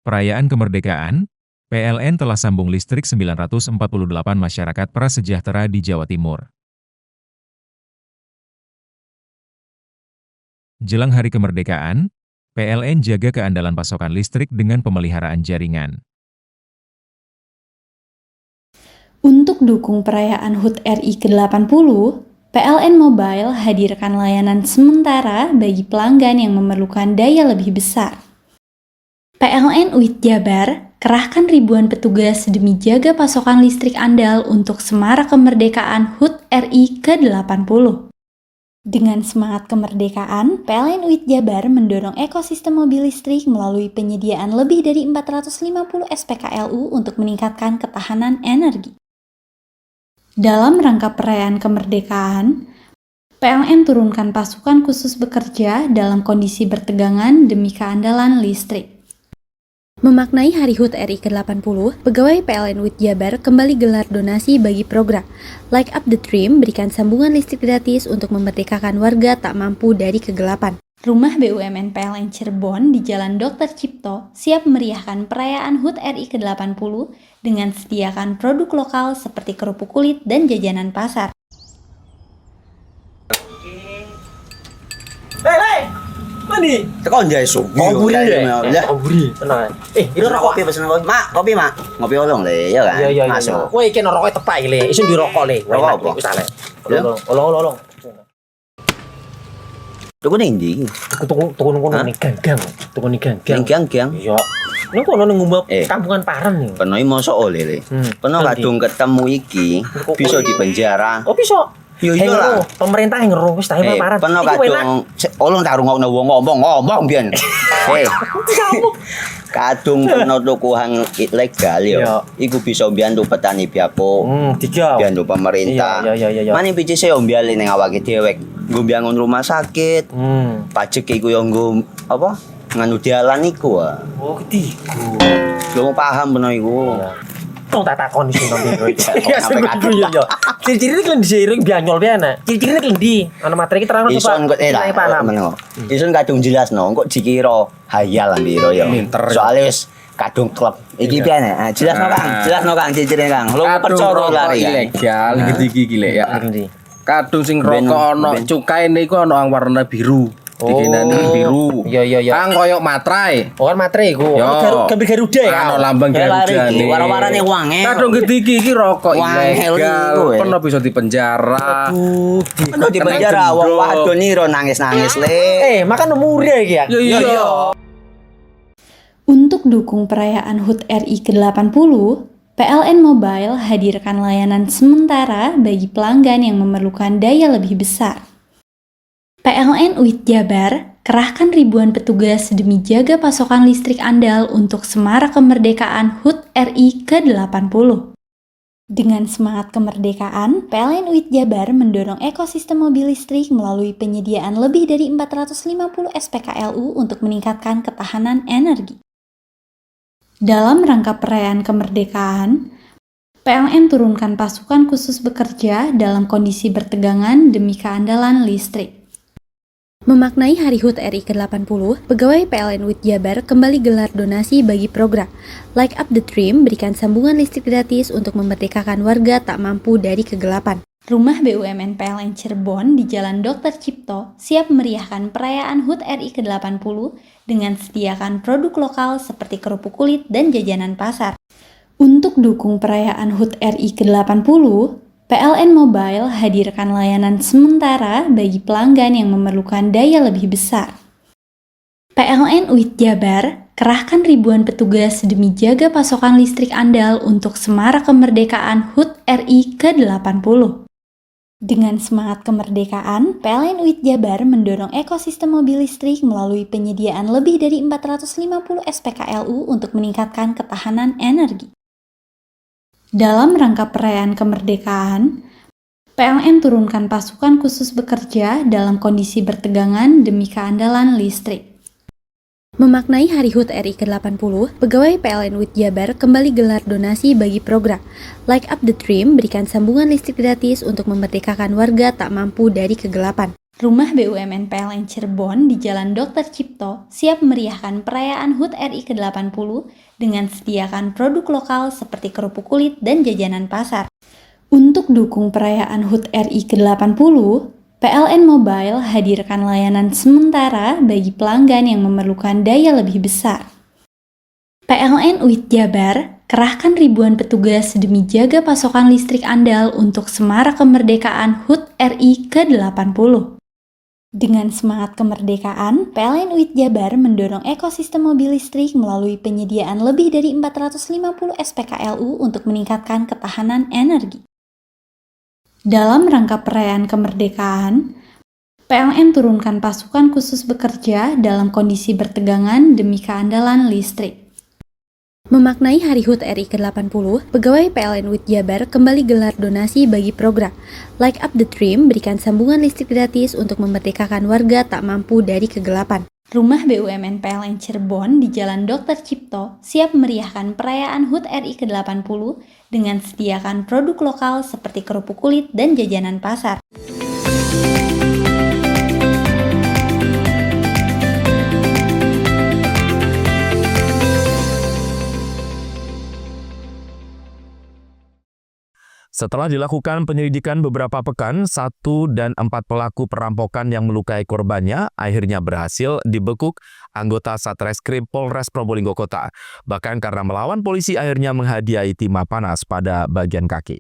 Perayaan kemerdekaan, PLN telah sambung listrik 948 masyarakat prasejahtera di Jawa Timur. Jelang hari kemerdekaan, PLN jaga keandalan pasokan listrik dengan pemeliharaan jaringan. Untuk dukung perayaan HUT RI ke-80, PLN Mobile hadirkan layanan sementara bagi pelanggan yang memerlukan daya lebih besar. PLN UIT Jabar kerahkan ribuan petugas demi jaga pasokan listrik andal untuk semarak kemerdekaan HUT RI ke-80. Dengan semangat kemerdekaan, PLN UIT Jabar mendorong ekosistem mobil listrik melalui penyediaan lebih dari 450 SPKLU untuk meningkatkan ketahanan energi. Dalam rangka perayaan kemerdekaan, PLN turunkan pasukan khusus bekerja dalam kondisi bertegangan demi keandalan listrik. Memaknai Hari HUT RI ke-80, pegawai PLN UIT Jabar kembali gelar donasi bagi program Light Up the Dream, berikan sambungan listrik gratis untuk memerdekakan warga tak mampu dari kegelapan. Rumah BUMN PLN Cirebon di Jalan Dr. Cipto siap meriahkan perayaan HUT RI ke-80 dengan sediakan produk lokal seperti kerupuk kulit dan jajanan pasar. Hei! Mandi. Tekan jaya subuh. Komburi ya. Komburi. Tenang. Ini rokok. Kopi pesen kopi. Mak, kopi mak. Ngopi olong le, ya kan? Iya. Masuk. Woi, iki rokok tepak le. Isun dirokok le. Rokok apa? Wis ale. Olong. Tuku ning ndi? Tuku ning gang. Tuku ning gang. Ning gang. Iya. Ning kono ning ngombe kampungan Paren nih. Kena mosok oleh le. Kena kadung ketemu iki bisa dipenjara. Oh bisa. Yo iya lah. Pemerintah yang ngeruh wis ta paparan. Peno kadung ulun tak rungokno wong ngomong biyen. Kadung peno tukuhan ilegal yo. Iku bisa mbiyantu petani biako. Mbiyantu pemerintah. Mane pici se mbiale ning awake dhewek. Nggo mbiangun rumah sakit. Pajak iku yo nggo apa? Nganu dalan iku. Oh, ketiku. Lu paham peno iku. Tong tak takoni sing nang biro iki. Yo. Ciri-cirine klendi seiring bianyol piye ciri-cirine klendi? Ana materi iki terang Ison kok meneng. Ison kadung jelasno, kok dikira hayal biro yo. Soale wis kadung klub. Iki piye nek? Jelasno Kang ciri-cirine Kang. Lu percaya lari ilegal iki lek ya. Kadung sing rokok ana cukaine iku ana warna biru. Dikenani biru. Iya. Kang koyo materai. Oh kan materai iku. Gambar Garuda ya. Ana lambang Garuda. Warna-warnane wange. Kadung iki rokok ilegal. Pernah bisa dipenjara. Pernah dipenjara wong wadon iro nangis-nangis le. Makan murah iki ya. Iya. Untuk dukung perayaan HUT RI ke-80, PLN Mobile hadirkan layanan sementara bagi pelanggan yang memerlukan daya lebih besar. PLN UIT Jabar kerahkan ribuan petugas demi jaga pasokan listrik andal untuk Semarak Kemerdekaan HUT RI ke-80. Dengan semangat kemerdekaan, PLN UIT Jabar mendorong ekosistem mobil listrik melalui penyediaan lebih dari 450 SPKLU untuk meningkatkan ketahanan energi. Dalam rangka perayaan kemerdekaan, PLN turunkan pasukan khusus bekerja dalam kondisi bertegangan demi keandalan listrik. Memaknai Hari HUT RI ke-80, pegawai PLN UIT Jabar kembali gelar donasi bagi program Light Up the Dream, berikan sambungan listrik gratis untuk memerdekakan warga tak mampu dari kegelapan. Rumah BUMN PLN Cirebon di Jalan Dr. Cipto siap meriahkan perayaan HUT RI ke-80 dengan sediakan produk lokal seperti kerupuk kulit dan jajanan pasar. Untuk dukung perayaan HUT RI ke-80, PLN Mobile hadirkan layanan sementara bagi pelanggan yang memerlukan daya lebih besar. PLN UIT Jabar kerahkan ribuan petugas demi jaga pasokan listrik andal untuk Semarak Kemerdekaan HUT RI ke-80. Dengan semangat kemerdekaan, PLN UIT Jabar mendorong ekosistem mobil listrik melalui penyediaan lebih dari 450 SPKLU untuk meningkatkan ketahanan energi. Dalam rangka perayaan kemerdekaan, PLN turunkan pasukan khusus bekerja dalam kondisi bertegangan demi keandalan listrik. Memaknai Hari HUT RI ke-80, pegawai PLN UIT Jabar kembali gelar donasi bagi program Light Up the Dream, berikan sambungan listrik gratis untuk memerdekakan warga tak mampu dari kegelapan. Rumah BUMN PLN Cirebon di Jalan Dr. Cipto siap meriahkan perayaan HUT RI ke-80 dengan sediakan produk lokal seperti kerupuk kulit dan jajanan pasar. Untuk dukung perayaan HUT RI ke-80, PLN Mobile hadirkan layanan sementara bagi pelanggan yang memerlukan daya lebih besar. PLN UIT Jabar kerahkan ribuan petugas demi jaga pasokan listrik andal untuk Semarak Kemerdekaan HUT RI ke-80. Dengan semangat kemerdekaan, PLN UIT Jabar mendorong ekosistem mobil listrik melalui penyediaan lebih dari 450 SPKLU untuk meningkatkan ketahanan energi. Dalam rangka perayaan kemerdekaan, PLN turunkan pasukan khusus bekerja dalam kondisi bertegangan demi keandalan listrik. Memaknai Hari HUT RI ke-80, pegawai PLN UIT Jabar kembali gelar donasi bagi program Light Up the Dream, berikan sambungan listrik gratis untuk memerdekakan warga tak mampu dari kegelapan. Rumah BUMN PLN Cirebon di Jalan Dr. Cipto siap meriahkan perayaan HUT RI ke-80 dengan sediakan produk lokal seperti kerupuk kulit dan jajanan pasar. Setelah dilakukan penyelidikan beberapa pekan, 1 dan 4 pelaku perampokan yang melukai korbannya akhirnya berhasil dibekuk anggota Satreskrim Polres Probolinggo Kota. Bahkan karena melawan polisi akhirnya menghadiahi timah panas pada bagian kaki.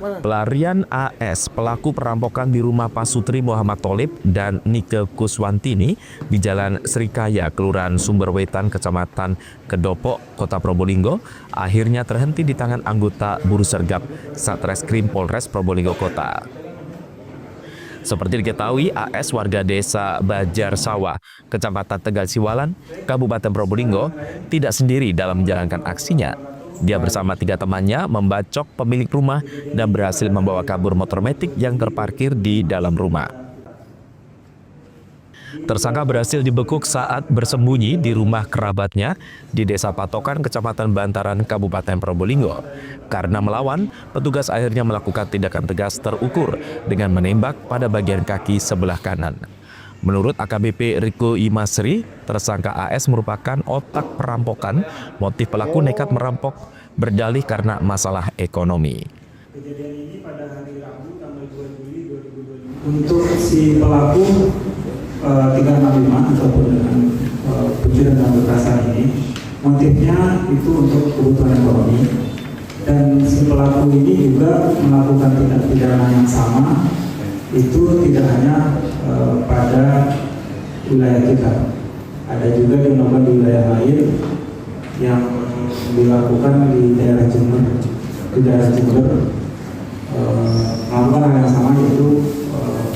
Pelarian AS, pelaku perampokan di rumah Pasutri Muhammad Tholib dan Nike Kuswantini di Jalan Srikaya, Kelurahan Sumberwetan, Kecamatan Kedopok, Kota Probolinggo, akhirnya terhenti di tangan anggota Buru Sergap Satreskrim Polres Probolinggo Kota. Seperti diketahui, AS warga desa Bajar Sawah, Kecamatan Tegal Siwalan, Kabupaten Probolinggo, tidak sendiri dalam menjalankan aksinya. Dia bersama 3 temannya membacok pemilik rumah dan berhasil membawa kabur motor metik yang terparkir di dalam rumah. Tersangka berhasil dibekuk saat bersembunyi di rumah kerabatnya di Desa Patokan, Kecamatan Bantaran, Kabupaten Probolinggo. Karena melawan, petugas akhirnya melakukan tindakan tegas terukur dengan menembak pada bagian kaki sebelah kanan. Menurut AKBP Riko Imasri, tersangka AS merupakan otak perampokan. Motif pelaku nekat merampok berdalih karena masalah ekonomi. Kejadian ini pada hari Rabu tanggal 2 Juli 2022. Untuk si pelaku 365 ataupun dengan pencurian dalam kekerasan ini, motifnya itu untuk kebutuhan ekonomi, dan si pelaku ini juga melakukan tindak pidana yang sama. Itu tidak hanya pada wilayah kita, ada juga yang melakukan di wilayah lain yang dilakukan di daerah Jember, melakukan hal yang sama, yaitu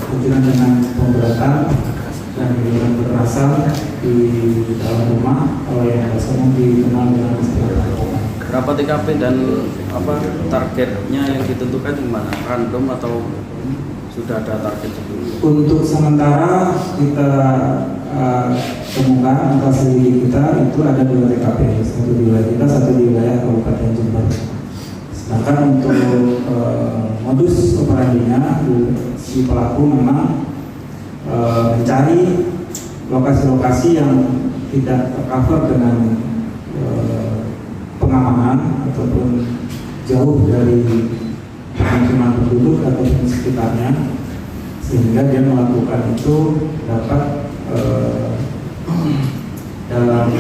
pencurian dengan pemberatan dan pembunuhan kekerasan di dalam rumah, kalau yang biasanya dikenal dengan istilah perampokan. Berapa TKP dan targetnya yang ditentukan di mana? Random atau sudah ada target sebelumnya? Untuk sementara kita temukan angka selidiki kita itu ada 2 TKP, satu di wilayah kita, satu di wilayah Kabupaten Jember. Sedangkan untuk modus operandinya, si pelaku memang mencari lokasi-lokasi yang tidak tercover dengan pengamanan ataupun jauh dari permukiman penduduk atau sekitarnya, sehingga dia melakukan itu dapat dalam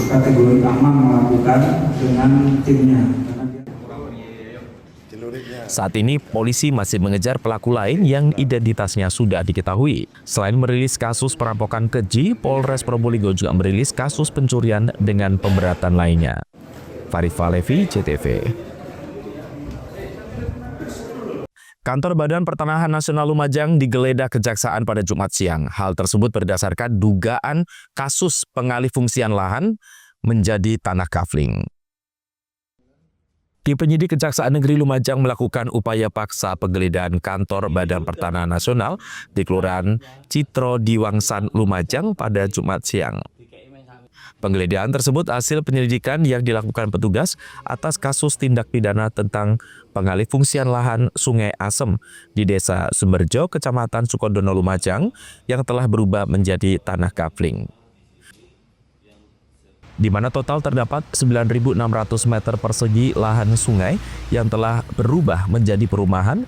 kategori aman melakukan dengan timnya. Saat ini polisi masih mengejar pelaku lain yang identitasnya sudah diketahui. Selain merilis kasus perampokan keji, Polres Probolinggo juga merilis kasus pencurian dengan pemberatan lainnya. Farid Falevi, CTV. Kantor Badan Pertanahan Nasional Lumajang digeledah Kejaksaan pada Jumat siang. Hal tersebut berdasarkan dugaan kasus pengalihfungsian lahan menjadi tanah kafling. Tim penyidik Kejaksaan Negeri Lumajang melakukan upaya paksa penggeledahan kantor Badan Pertanahan Nasional di Kelurahan Citro Diwangsan, Lumajang pada Jumat siang. Penggeledahan tersebut hasil penyelidikan yang dilakukan petugas atas kasus tindak pidana tentang pengalihfungsian lahan Sungai Asem di Desa Sumberjo, Kecamatan Sukodono, Lumajang, yang telah berubah menjadi tanah kafling, di mana total terdapat 9.600 meter persegi lahan sungai yang telah berubah menjadi perumahan,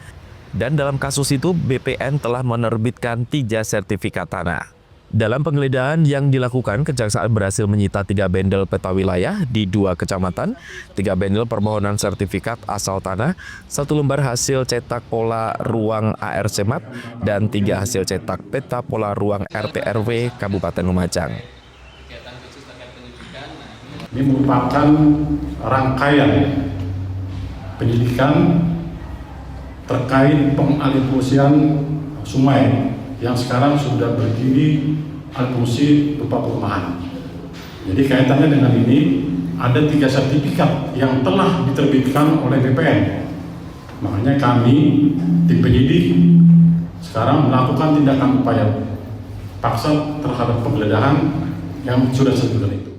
dan dalam kasus itu BPN telah menerbitkan 3 sertifikat tanah. Dalam penggeledahan yang dilakukan, Kejaksaan berhasil menyita 3 bendel peta wilayah di 2 kecamatan, 3 bendel permohonan sertifikat asal tanah, 1 lembar hasil cetak pola ruang ARC Map, dan 3 hasil cetak peta pola ruang RT/RW Kabupaten Lumajang. Ini merupakan rangkaian penyidikan terkait pengalihfungsian sungai yang sekarang sudah berdiri alih-fungsi berupa perumahan. Jadi kaitannya dengan ini ada 3 sertifikat yang telah diterbitkan oleh BPN. Makanya kami tim penyidik sekarang melakukan tindakan upaya paksa terhadap penggeledahan yang sudah disebutkan itu.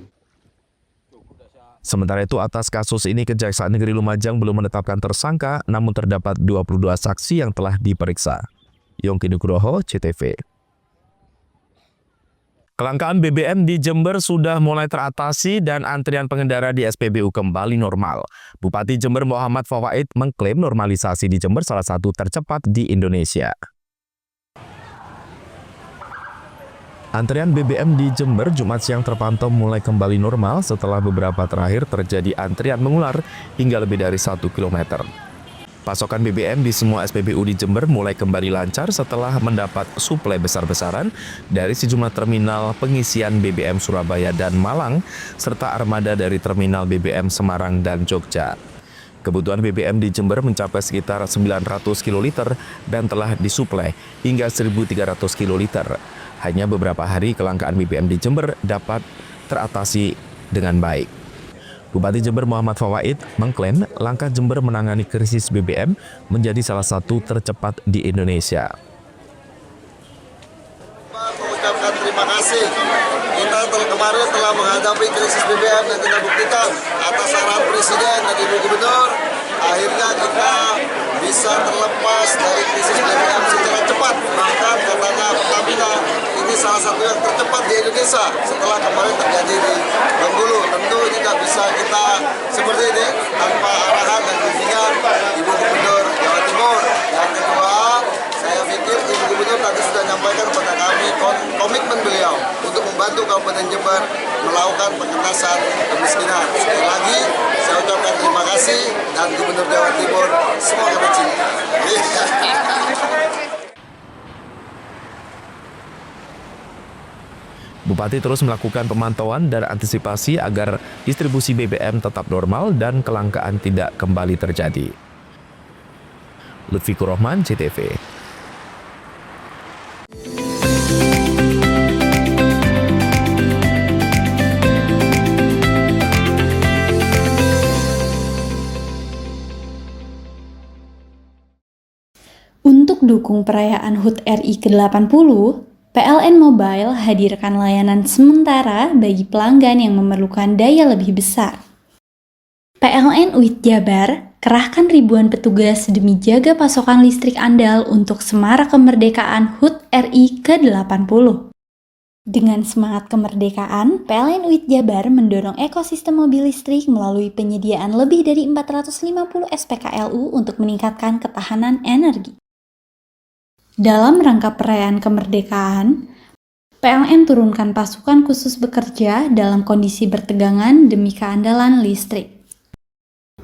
Sementara itu, atas kasus ini Kejaksaan Negeri Lumajang belum menetapkan tersangka, namun terdapat 22 saksi yang telah diperiksa. Yongki Nugroho, CTV. Kelangkaan BBM di Jember sudah mulai teratasi dan antrian pengendara di SPBU kembali normal. Bupati Jember Muhammad Fawaid mengklaim normalisasi di Jember salah satu tercepat di Indonesia. Antrian BBM di Jember Jumat siang terpantau mulai kembali normal setelah beberapa terakhir terjadi antrian mengular hingga lebih dari 1 km. Pasokan BBM di semua SPBU di Jember mulai kembali lancar setelah mendapat suplai besar-besaran dari sejumlah terminal pengisian BBM Surabaya dan Malang, serta armada dari terminal BBM Semarang dan Jogja. Kebutuhan BBM di Jember mencapai sekitar 900 kiloliter dan telah disuplai hingga 1.300 kiloliter. Hanya beberapa hari kelangkaan BBM di Jember dapat teratasi dengan baik. Bupati Jember Muhammad Fawaid mengklaim langkah Jember menangani krisis BBM menjadi salah satu tercepat di Indonesia. Mengucapkan terima kasih. Kita kemarin telah menghadapi krisis BBM dan kita buktikan atas arahan Presiden dan Ibu Gubernur, akhirnya kita bisa terlepas dari krisis BBM secara cepat. Bahkan katanya Pertamina ini salah satu yang tercepat di Indonesia setelah kemarin terjadi di Bengkulu. Tentu ini tidak bisa kita seperti ini tanpa arahan dan bimbingan Ibu Gubernur Jawa Timur. Yang kedua, saya pikir Ibu Gubernur tadi sudah menyampaikan kepada kami komitmen beliau untuk membantu Kabupaten Jember melakukan pengentasan kemiskinan. Sekali lagi, saya ucapkan terima kasih dan Gubernur Jawa Timur semoga bercinta. Bupati terus melakukan pemantauan dan antisipasi agar distribusi BBM tetap normal dan kelangkaan tidak kembali terjadi. Lutfikur Rahman, CTV. Untuk dukung perayaan HUT RI ke-80, PLN Mobile hadirkan layanan sementara bagi pelanggan yang memerlukan daya lebih besar. PLN UIT Jabar kerahkan ribuan petugas demi jaga pasokan listrik andal untuk semarak kemerdekaan HUT RI ke-80. Dengan semangat kemerdekaan, PLN UIT Jabar mendorong ekosistem mobil listrik melalui penyediaan lebih dari 450 SPKLU untuk meningkatkan ketahanan energi. Dalam rangka perayaan kemerdekaan, PLN turunkan pasukan khusus bekerja dalam kondisi bertegangan demi keandalan listrik.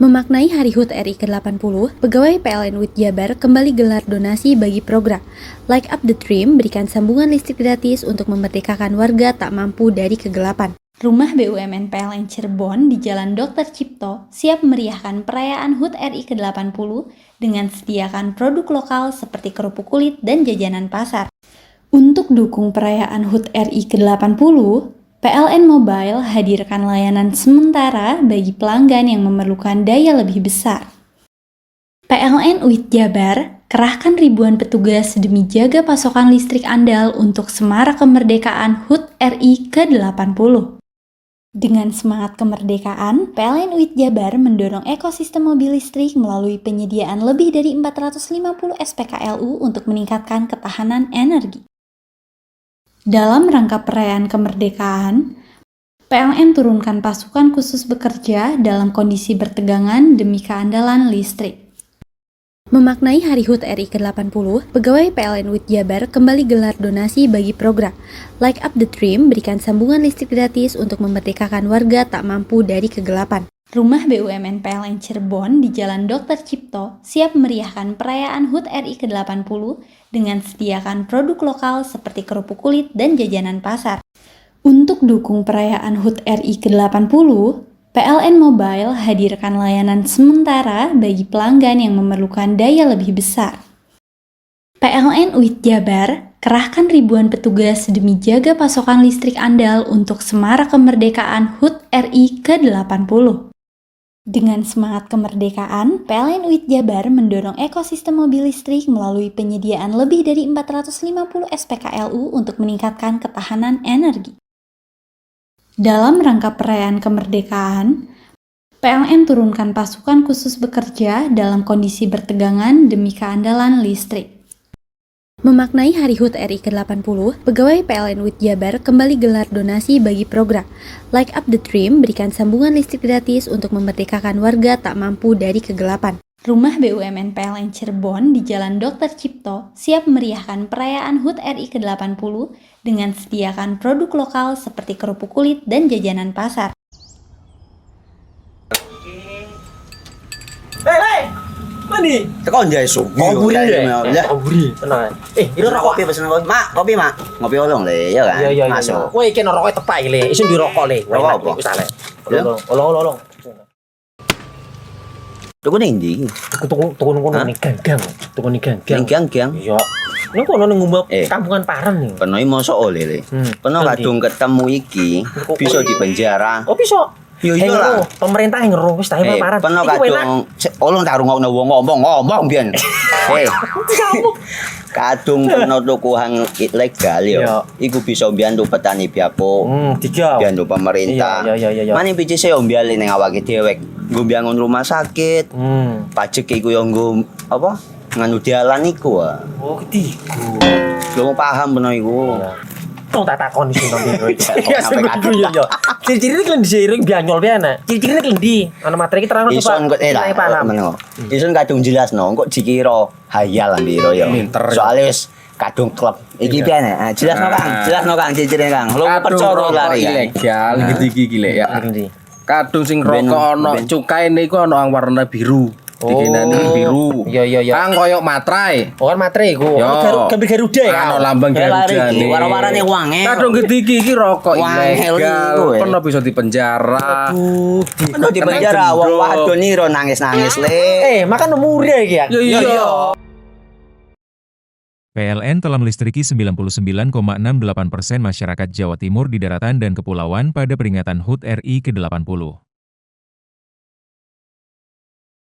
Memaknai Hari HUT RI ke-80, pegawai PLN UIT Jabar kembali gelar donasi bagi program Light Up the Dream, berikan sambungan listrik gratis untuk memerdekakan warga tak mampu dari kegelapan. Rumah BUMN PLN Cirebon di Jalan Dr. Cipto siap meriahkan perayaan HUT RI ke-80 dengan sediakan produk lokal seperti kerupuk kulit dan jajanan pasar. Untuk dukung perayaan HUT RI ke-80, PLN Mobile hadirkan layanan sementara bagi pelanggan yang memerlukan daya lebih besar. PLN UIT Jabar kerahkan ribuan petugas demi jaga pasokan listrik andal untuk semarak kemerdekaan HUT RI ke-80. Dengan semangat kemerdekaan, PLN UIT Jabar mendorong ekosistem mobil listrik melalui penyediaan lebih dari 450 SPKLU untuk meningkatkan ketahanan energi. Dalam rangka perayaan kemerdekaan, PLN turunkan pasukan khusus bekerja dalam kondisi bertegangan demi keandalan listrik. Memaknai Hari HUT RI ke-80, pegawai PLN UIT Jabar kembali gelar donasi bagi program Light Up the Dream, berikan sambungan listrik gratis untuk memerdekakan warga tak mampu dari kegelapan. Rumah BUMN PLN Cirebon di Jalan Dr. Cipto siap meriahkan perayaan HUT RI ke-80 dengan sediakan produk lokal seperti kerupuk kulit dan jajanan pasar. Untuk dukung perayaan HUT RI ke-80, PLN Mobile hadirkan layanan sementara bagi pelanggan yang memerlukan daya lebih besar. PLN UIT Jabar kerahkan ribuan petugas demi jaga pasokan listrik andal untuk semarak kemerdekaan HUT RI ke-80. Dengan semangat kemerdekaan, PLN UIT Jabar mendorong ekosistem mobil listrik melalui penyediaan lebih dari 450 SPKLU untuk meningkatkan ketahanan energi. Dalam rangka perayaan kemerdekaan, PLN turunkan pasukan khusus bekerja dalam kondisi bertegangan demi keandalan listrik. Memaknai Hari HUT RI ke-80, pegawai PLN UIT Jabar kembali gelar donasi bagi program Light Up the Dream, berikan sambungan listrik gratis untuk memerdekakan warga tak mampu dari kegelapan. Rumah BUMN PLN Cirebon di Jalan Dr. Cipto siap meriahkan perayaan HUT RI ke-80 dengan sediakan produk lokal seperti kerupuk kulit dan jajanan pasar. Hei! Mandi. Tekan jaya subuh. Komburi deh. Komburi. Tenang. Ini rokok. Kopi pesen kopi. Mak, kopi mak. Ngopi olong le, ya kan? Iya. Masuk. Woi, iki rokok tepak iki le. Isin dirokok le. Rokok apa? Wis ale. Olong. Tuku ning ndi? Tuku ning gang. Tuku ning gang. Gang. Iya. Ning kono ning ngumap kampungan Paren nih. Peno iki mosok oleh le. Peno kadung ketemu iki bisa dipenjara. Oh, bisa. Yo iya lah. Pemerintah yang ngeruh wis tahe Paren. Peno kadung olong tak rungokno wong ngomong biyen. Kadung peno tukuhan ilegal yo. Iku bisa mbiyantu petani biako. Mbiyantu pemerintah. Iya. Mane biji saya ombyale ning awake dhewek. Nggo mbiyangun rumah sakit. Pajak iku yo nggo apa? Nganu dalan iku. Oh, ketiku. Lu paham peno iku. Tong tak takon di sini iki. Ya sebenarnya yo. Ciri-ciri iki diseiring bianyol piye ana? Ciri-ciri iki ndi? Ana materi iki terang Ison kok meneng. Ison kadung jelasno kok dikira hayal ambiro yo. Soale wis kadung klub. Iki piye nek? Jelasno Kang ciri-ciri Kang. Lu percaya lari ilegal iki le ya. Kadung sing rokok ana cukaine iku ana warna biru. Dikenani biru. Iya. Kang koyo materai. Oh kan materai iku. Gambar Garuda ya. Ana lambang Garuda iki. Warna-warnane wange. Kadung iki rokok ilegal. Pernah bisa dipenjara. Pernah dipenjara wong wadon iro nangis-nangis le. Makan murah iki ya. Iya. PLN telah melistriki 99,68% masyarakat Jawa Timur di daratan dan kepulauan pada peringatan HUT RI ke-80.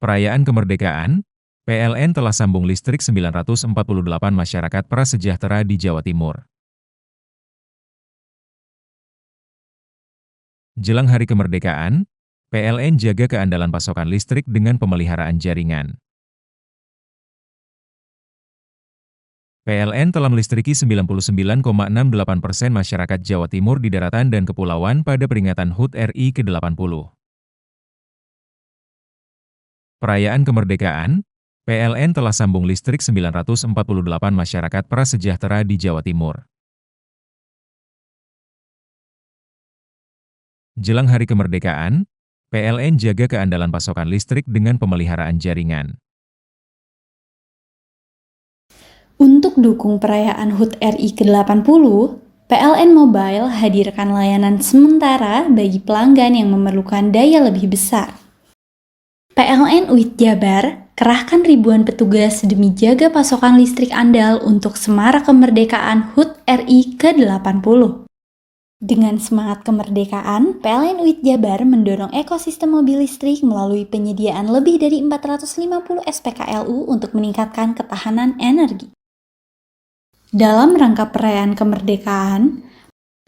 Perayaan kemerdekaan, PLN telah sambung listrik 948 masyarakat prasejahtera di Jawa Timur. Jelang hari kemerdekaan, PLN jaga keandalan pasokan listrik dengan pemeliharaan jaringan. PLN telah melistriki 99,68% masyarakat Jawa Timur di daratan dan kepulauan pada peringatan HUT RI ke-80. Perayaan kemerdekaan, PLN telah sambung listrik 948 masyarakat prasejahtera di Jawa Timur. Jelang hari kemerdekaan, PLN jaga keandalan pasokan listrik dengan pemeliharaan jaringan. Untuk dukung perayaan HUT RI ke-80, PLN Mobile hadirkan layanan sementara bagi pelanggan yang memerlukan daya lebih besar. PLN UIT Jabar kerahkan ribuan petugas demi jaga pasokan listrik andal untuk semarak kemerdekaan HUT RI ke-80. Dengan semangat kemerdekaan, PLN UIT Jabar mendorong ekosistem mobil listrik melalui penyediaan lebih dari 450 SPKLU untuk meningkatkan ketahanan energi. Dalam rangka perayaan kemerdekaan,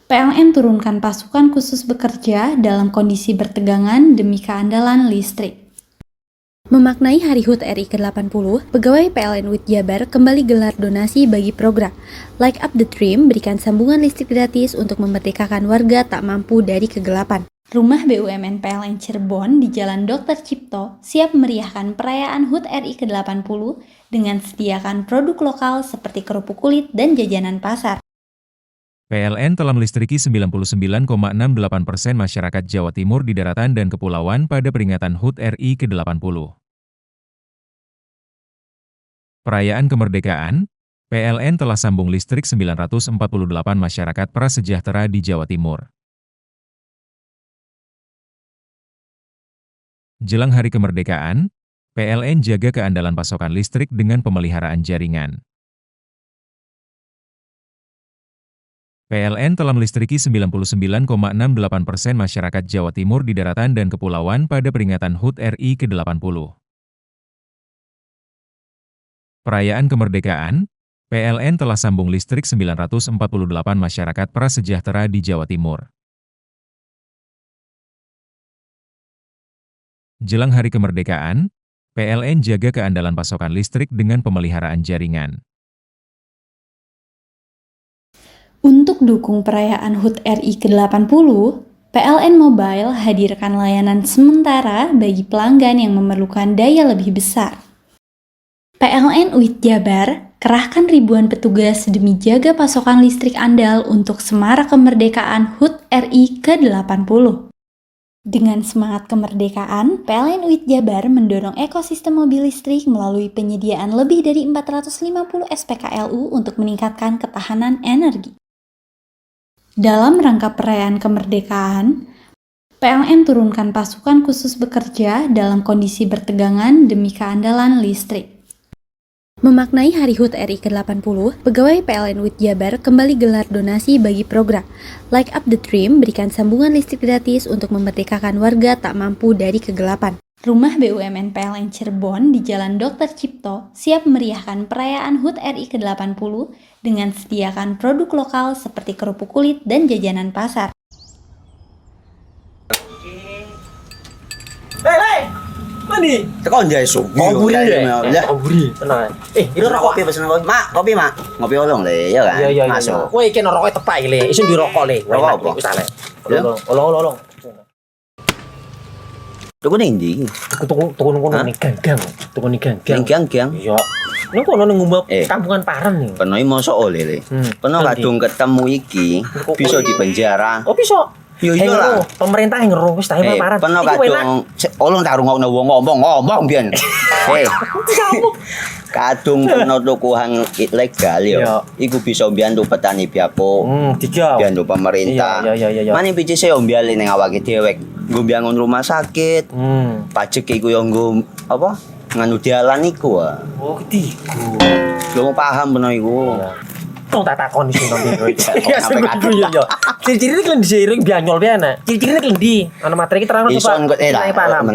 PLN turunkan pasukan khusus bekerja dalam kondisi bertegangan demi keandalan listrik. Memaknai Hari HUT RI ke-80, pegawai PLN UIT Jabar kembali gelar donasi bagi program Light Up the Dream, berikan sambungan listrik gratis untuk memerdekakan warga tak mampu dari kegelapan. Rumah BUMN PLN Cirebon di Jalan Dr. Cipto siap meriahkan perayaan HUT RI ke-80 dengan sediakan produk lokal seperti kerupuk kulit dan jajanan pasar. PLN telah melistriki 99,68% masyarakat Jawa Timur di daratan dan kepulauan pada peringatan HUT RI ke-80. Perayaan kemerdekaan, PLN telah sambung listrik 948 masyarakat prasejahtera di Jawa Timur. Jelang hari kemerdekaan, PLN jaga keandalan pasokan listrik dengan pemeliharaan jaringan. PLN telah melistriki 99,68% masyarakat Jawa Timur di daratan dan kepulauan pada peringatan HUT RI ke-80. Perayaan kemerdekaan, PLN telah sambung listrik 948 masyarakat prasejahtera di Jawa Timur. Jelang hari kemerdekaan, PLN jaga keandalan pasokan listrik dengan pemeliharaan jaringan. Untuk dukung perayaan HUT RI ke-80, PLN Mobile hadirkan layanan sementara bagi pelanggan yang memerlukan daya lebih besar. PLN UIT Jabar kerahkan ribuan petugas demi jaga pasokan listrik andal untuk semarak kemerdekaan HUT RI ke-80. Dengan semangat kemerdekaan, PLN UIT Jabar mendorong ekosistem mobil listrik melalui penyediaan lebih dari 450 SPKLU untuk meningkatkan ketahanan energi. Dalam rangka perayaan kemerdekaan, PLN turunkan pasukan khusus bekerja dalam kondisi bertegangan demi keandalan listrik. Memaknai Hari HUT RI ke-80, pegawai PLN UIT Jabar kembali gelar donasi bagi program Light Up the Dream, berikan sambungan listrik gratis untuk memerdekakan warga tak mampu dari kegelapan. Rumah BUMN PLN Cirebon di Jalan Dr. Cipto siap meriahkan perayaan HUT RI ke-80 dengan sediakan produk lokal seperti kerupuk kulit dan jajanan pasar. Hei! Mandi. Tekan jaya sugi. Koburi ya. Koburi. Tenang. Ini rokok. Kopi pesen kopi. Mak, kopi mak. Ngopi olong le, ya kan? Iya. Masuk. Woi, iki rokoknya tepak iki le. Isun dirokok le. Rokok apa? Wis ale. Olong. Tuku ning ndi? Tuku ning ganggang. Tuku ning ganggang. Ning ganggang. Iya. Ning kono ning ngumbah kampungan Paren nih. Peno mosok oleh le. Peno kadung ketemu iki bisa dipenjara. Oh, bisa. Yo lah. Pemerintah yang ngeruh wis tahe Paren. Peno kadung olong tak rungokno wong ngomong biyen. Kadung peno tuku hang ilegal yo. Iku bisa mbiyantu petani biako. Mbiyantu pemerintah. Mane biji se ombyale ning awake dhewe. Nggo mbangun rumah sakit. Pajak iku yo nggo apa? Nganu dalan iku. Oh, ketiku. Lu paham peno iku. Tong tak takon sing nang biro iki. Ya sebegitu yo. Ciri-ciri iki diseiring bianyol piye ana. Ciri-cirine klendi. Ana materi iki terang Ison kok paham.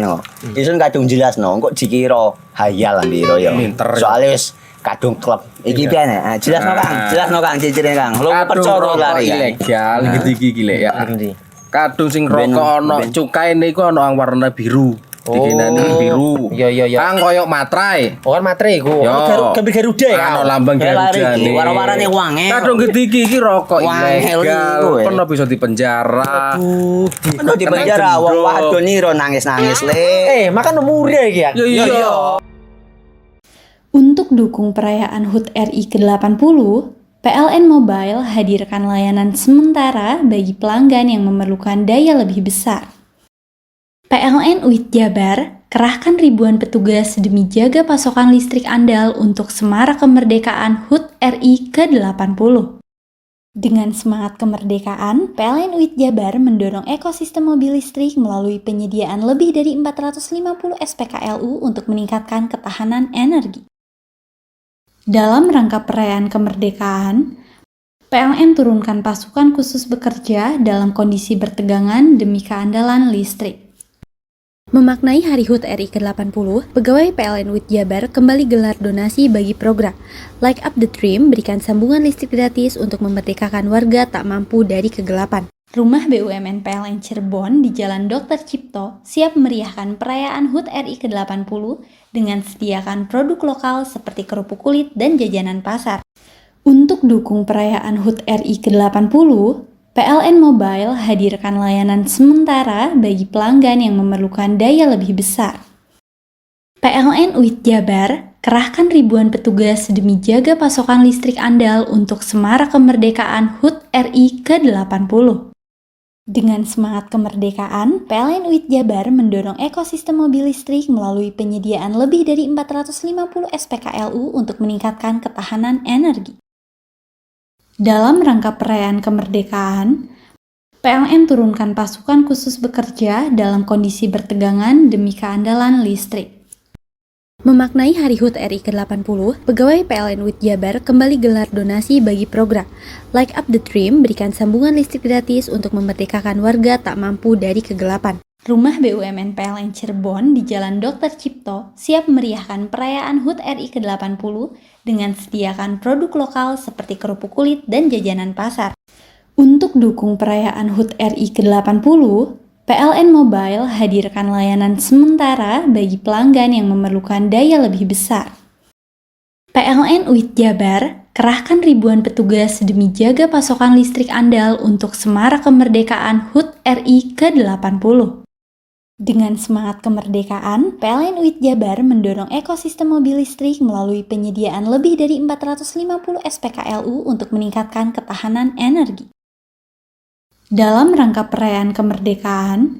Ison kadung jelasno kok dikira hayal biro yo. Soale wis kadung klub. Iki piye nek? Jelasno Kang ciri-cirine Kang. Lu percaya lari ilegal iki lek ya. Kadung sing rokok ana cukaine iku ana warna biru. Dikenani biru. Iya. Kang koyo materai. Oh kan materai iku. Gambar Garuda ya. Ono lambang Garuda. Warna-warnane wange. Kadung gede iki rokok ilegal. Pernah bisa dipenjara. Pernah dipenjara wong wadon niro nangis-nangis le. Makan murah iki ya. Iya. Untuk dukung perayaan HUT RI ke-80, PLN Mobile hadirkan layanan sementara bagi pelanggan yang memerlukan daya lebih besar. PLN UIT Jabar kerahkan ribuan petugas demi jaga pasokan listrik andal untuk semarak kemerdekaan HUT RI ke-80. Dengan semangat kemerdekaan, PLN UIT Jabar mendorong ekosistem mobil listrik melalui penyediaan lebih dari 450 SPKLU untuk meningkatkan ketahanan energi. Dalam rangka perayaan kemerdekaan, PLN turunkan pasukan khusus bekerja dalam kondisi bertegangan demi keandalan listrik. Memaknai Hari HUT RI ke-80, pegawai PLN UIT Jabar kembali gelar donasi bagi program Light Up the Dream, berikan sambungan listrik gratis untuk memerdekakan warga tak mampu dari kegelapan. Rumah BUMN PLN Cirebon di Jalan Dr. Cipto siap meriahkan perayaan HUT RI ke-80 dengan sediakan produk lokal seperti kerupuk kulit dan jajanan pasar. Untuk dukung perayaan HUT RI ke-80, PLN Mobile hadirkan layanan sementara bagi pelanggan yang memerlukan daya lebih besar. PLN UIT Jabar kerahkan ribuan petugas demi jaga pasokan listrik andal untuk semarak kemerdekaan HUT RI ke-80. Dengan semangat kemerdekaan, PLN UIT Jabar mendorong ekosistem mobil listrik melalui penyediaan lebih dari 450 SPKLU untuk meningkatkan ketahanan energi. Dalam rangka perayaan kemerdekaan, PLN turunkan pasukan khusus bekerja dalam kondisi bertegangan demi keandalan listrik. Memaknai Hari HUT RI ke-80, pegawai PLN UIT Jabar kembali gelar donasi bagi program Light Up the Dream, berikan sambungan listrik gratis untuk memerdekakan warga tak mampu dari kegelapan. Rumah BUMN PLN Cirebon di Jalan Dr. Cipto siap meriahkan perayaan HUT RI ke-80 dengan sediakan produk lokal seperti kerupuk kulit dan jajanan pasar. Untuk dukung perayaan HUT RI ke-80, PLN Mobile hadirkan layanan sementara bagi pelanggan yang memerlukan daya lebih besar. PLN UIT Jabar kerahkan ribuan petugas demi jaga pasokan listrik andal untuk semarak kemerdekaan HUT RI ke-80. Dengan semangat kemerdekaan, PLN UIT Jabar mendorong ekosistem mobil listrik melalui penyediaan lebih dari 450 SPKLU untuk meningkatkan ketahanan energi. Dalam rangka perayaan kemerdekaan,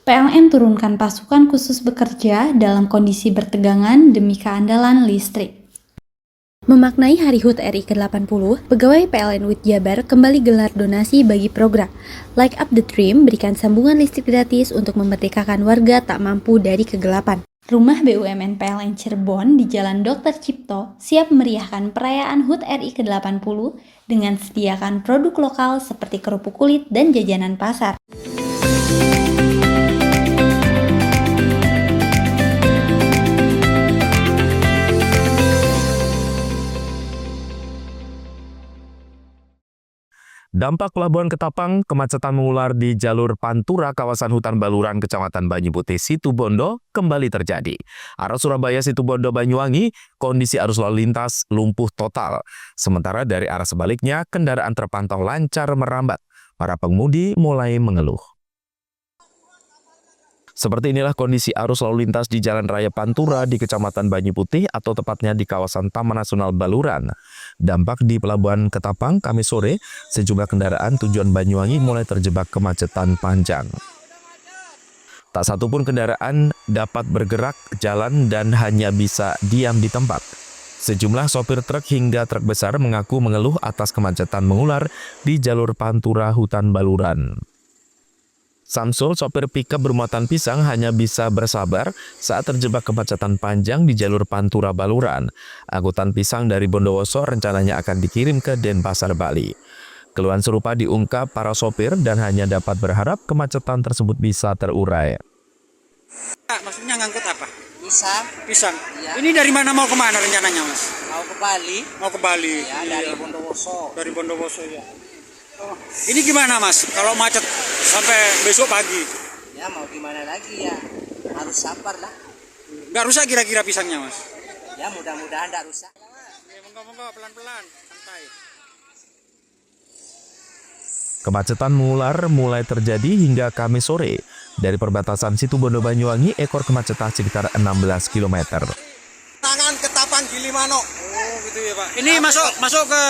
PLN turunkan pasukan khusus bekerja dalam kondisi bertegangan demi keandalan listrik. Memaknai Hari HUT RI ke-80, pegawai PLN UIT Jabar kembali gelar donasi bagi program Light Up the Dream, berikan sambungan listrik gratis untuk memerdekakan warga tak mampu dari kegelapan. Rumah BUMN PLN Cirebon di Jalan Dr. Cipto siap meriahkan perayaan HUT RI ke-80 dengan sediakan produk lokal seperti kerupuk kulit dan jajanan pasar. Dampak Pelabuhan Ketapang, kemacetan mengular di jalur Pantura kawasan hutan Baluran Kecamatan Banyuputih Situbondo kembali terjadi. Arah Surabaya Situbondo Banyuwangi, kondisi arus lalu lintas lumpuh total. Sementara dari arah sebaliknya, kendaraan terpantau lancar merambat. Para pengemudi mulai mengeluh. Seperti inilah kondisi arus lalu lintas di Jalan Raya Pantura di Kecamatan Banyuputih atau tepatnya di kawasan Taman Nasional Baluran. Dampak di Pelabuhan Ketapang, Kamis sore, sejumlah kendaraan tujuan Banyuwangi mulai terjebak kemacetan panjang. Tak satupun kendaraan dapat bergerak jalan dan hanya bisa diam di tempat. Sejumlah sopir truk hingga truk besar mengaku mengeluh atas kemacetan mengular di jalur Pantura Hutan Baluran. Samsul, sopir pickup bermuatan pisang, hanya bisa bersabar saat terjebak kemacetan panjang di jalur Pantura Baluran. Angkutan pisang dari Bondowoso rencananya akan dikirim ke Denpasar, Bali. Keluhan serupa diungkap para sopir dan hanya dapat berharap kemacetan tersebut bisa terurai. Maksudnya ngangkut apa? Pisang. Pisang. Ya. Ini dari mana mau kemana rencananya, Mas? Mau ke Bali. Mau ke Bali. Ya, dari Bondowoso. Dari Bondowoso ya. Oh. Ini gimana, Mas? Kalau macet sampai besok pagi? Ya mau gimana lagi ya? Harus sabar lah. Nggak rusak kira-kira pisangnya, Mas? Ya mudah-mudahan nggak rusak. Monggo-monggo pelan-pelan, santai. Kemacetan mengular mulai terjadi hingga Kamis sore. Dari perbatasan Situbondo Banyuwangi, ekor kemacetan sekitar 16 km. Tangan Ketapang Gilimano. Oh, gitu ya, Pak. Ini masuk ke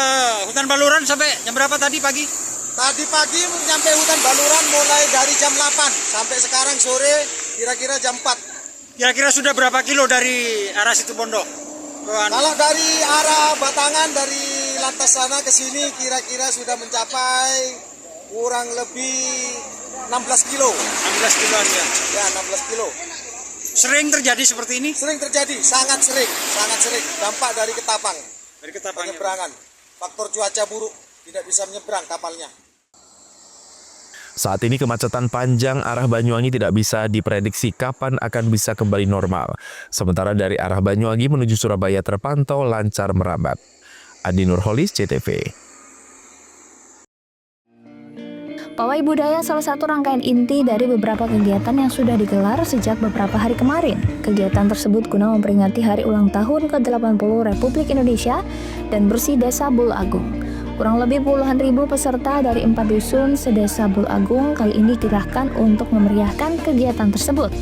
hutan Baluran sampai jam berapa tadi pagi? Tadi pagi nyampe hutan Baluran mulai dari jam 8 sampai sekarang sore kira-kira jam 4. Kira-kira sudah berapa kilo dari arah Situbondo? Kalau dari arah Batangan dari lantas sana ke sini kira-kira sudah mencapai kurang lebih 16 kilo. 16 kiloan ya? Ya, 16 kilo. Sering terjadi seperti ini? Sering terjadi, sangat sering. Dampak dari Ketapang. Dari Ketapang. Penyeberangan. Faktor cuaca buruk, tidak bisa menyeberang kapalnya. Saat ini kemacetan panjang arah Banyuwangi tidak bisa diprediksi kapan akan bisa kembali normal. Sementara dari arah Banyuwangi menuju Surabaya terpantau lancar merambat. Adi Nurholis, CTV. Pawai budaya salah satu rangkaian inti dari beberapa kegiatan yang sudah digelar sejak beberapa hari kemarin. Kegiatan tersebut guna memperingati hari ulang tahun ke-80 Republik Indonesia dan bersih Desa Bul Agung. Kurang lebih puluhan ribu peserta dari 4 dusun sedesa Bul Agung kali ini dikerahkan untuk memeriahkan kegiatan tersebut.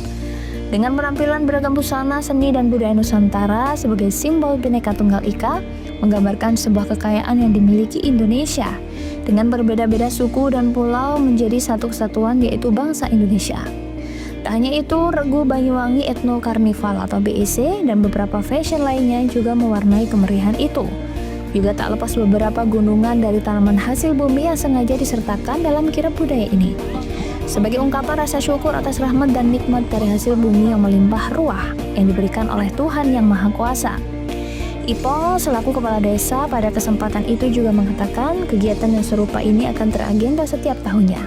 Dengan penampilan beragam busana seni dan budaya Nusantara sebagai simbol Bhinneka Tunggal Ika, menggambarkan sebuah kekayaan yang dimiliki Indonesia dengan berbeda-beda suku dan pulau menjadi satu kesatuan yaitu bangsa Indonesia. Tak hanya itu, Regu Banyuwangi Ethno Carnival atau BEC dan beberapa fashion lainnya juga mewarnai kemeriahan itu. Juga tak lepas beberapa gunungan dari tanaman hasil bumi yang sengaja disertakan dalam kirab budaya ini. Sebagai ungkapan rasa syukur atas rahmat dan nikmat dari hasil bumi yang melimpah ruah yang diberikan oleh Tuhan Yang Maha Kuasa. Ipol selaku kepala desa pada kesempatan itu juga mengatakan kegiatan yang serupa ini akan teragenda setiap tahunnya.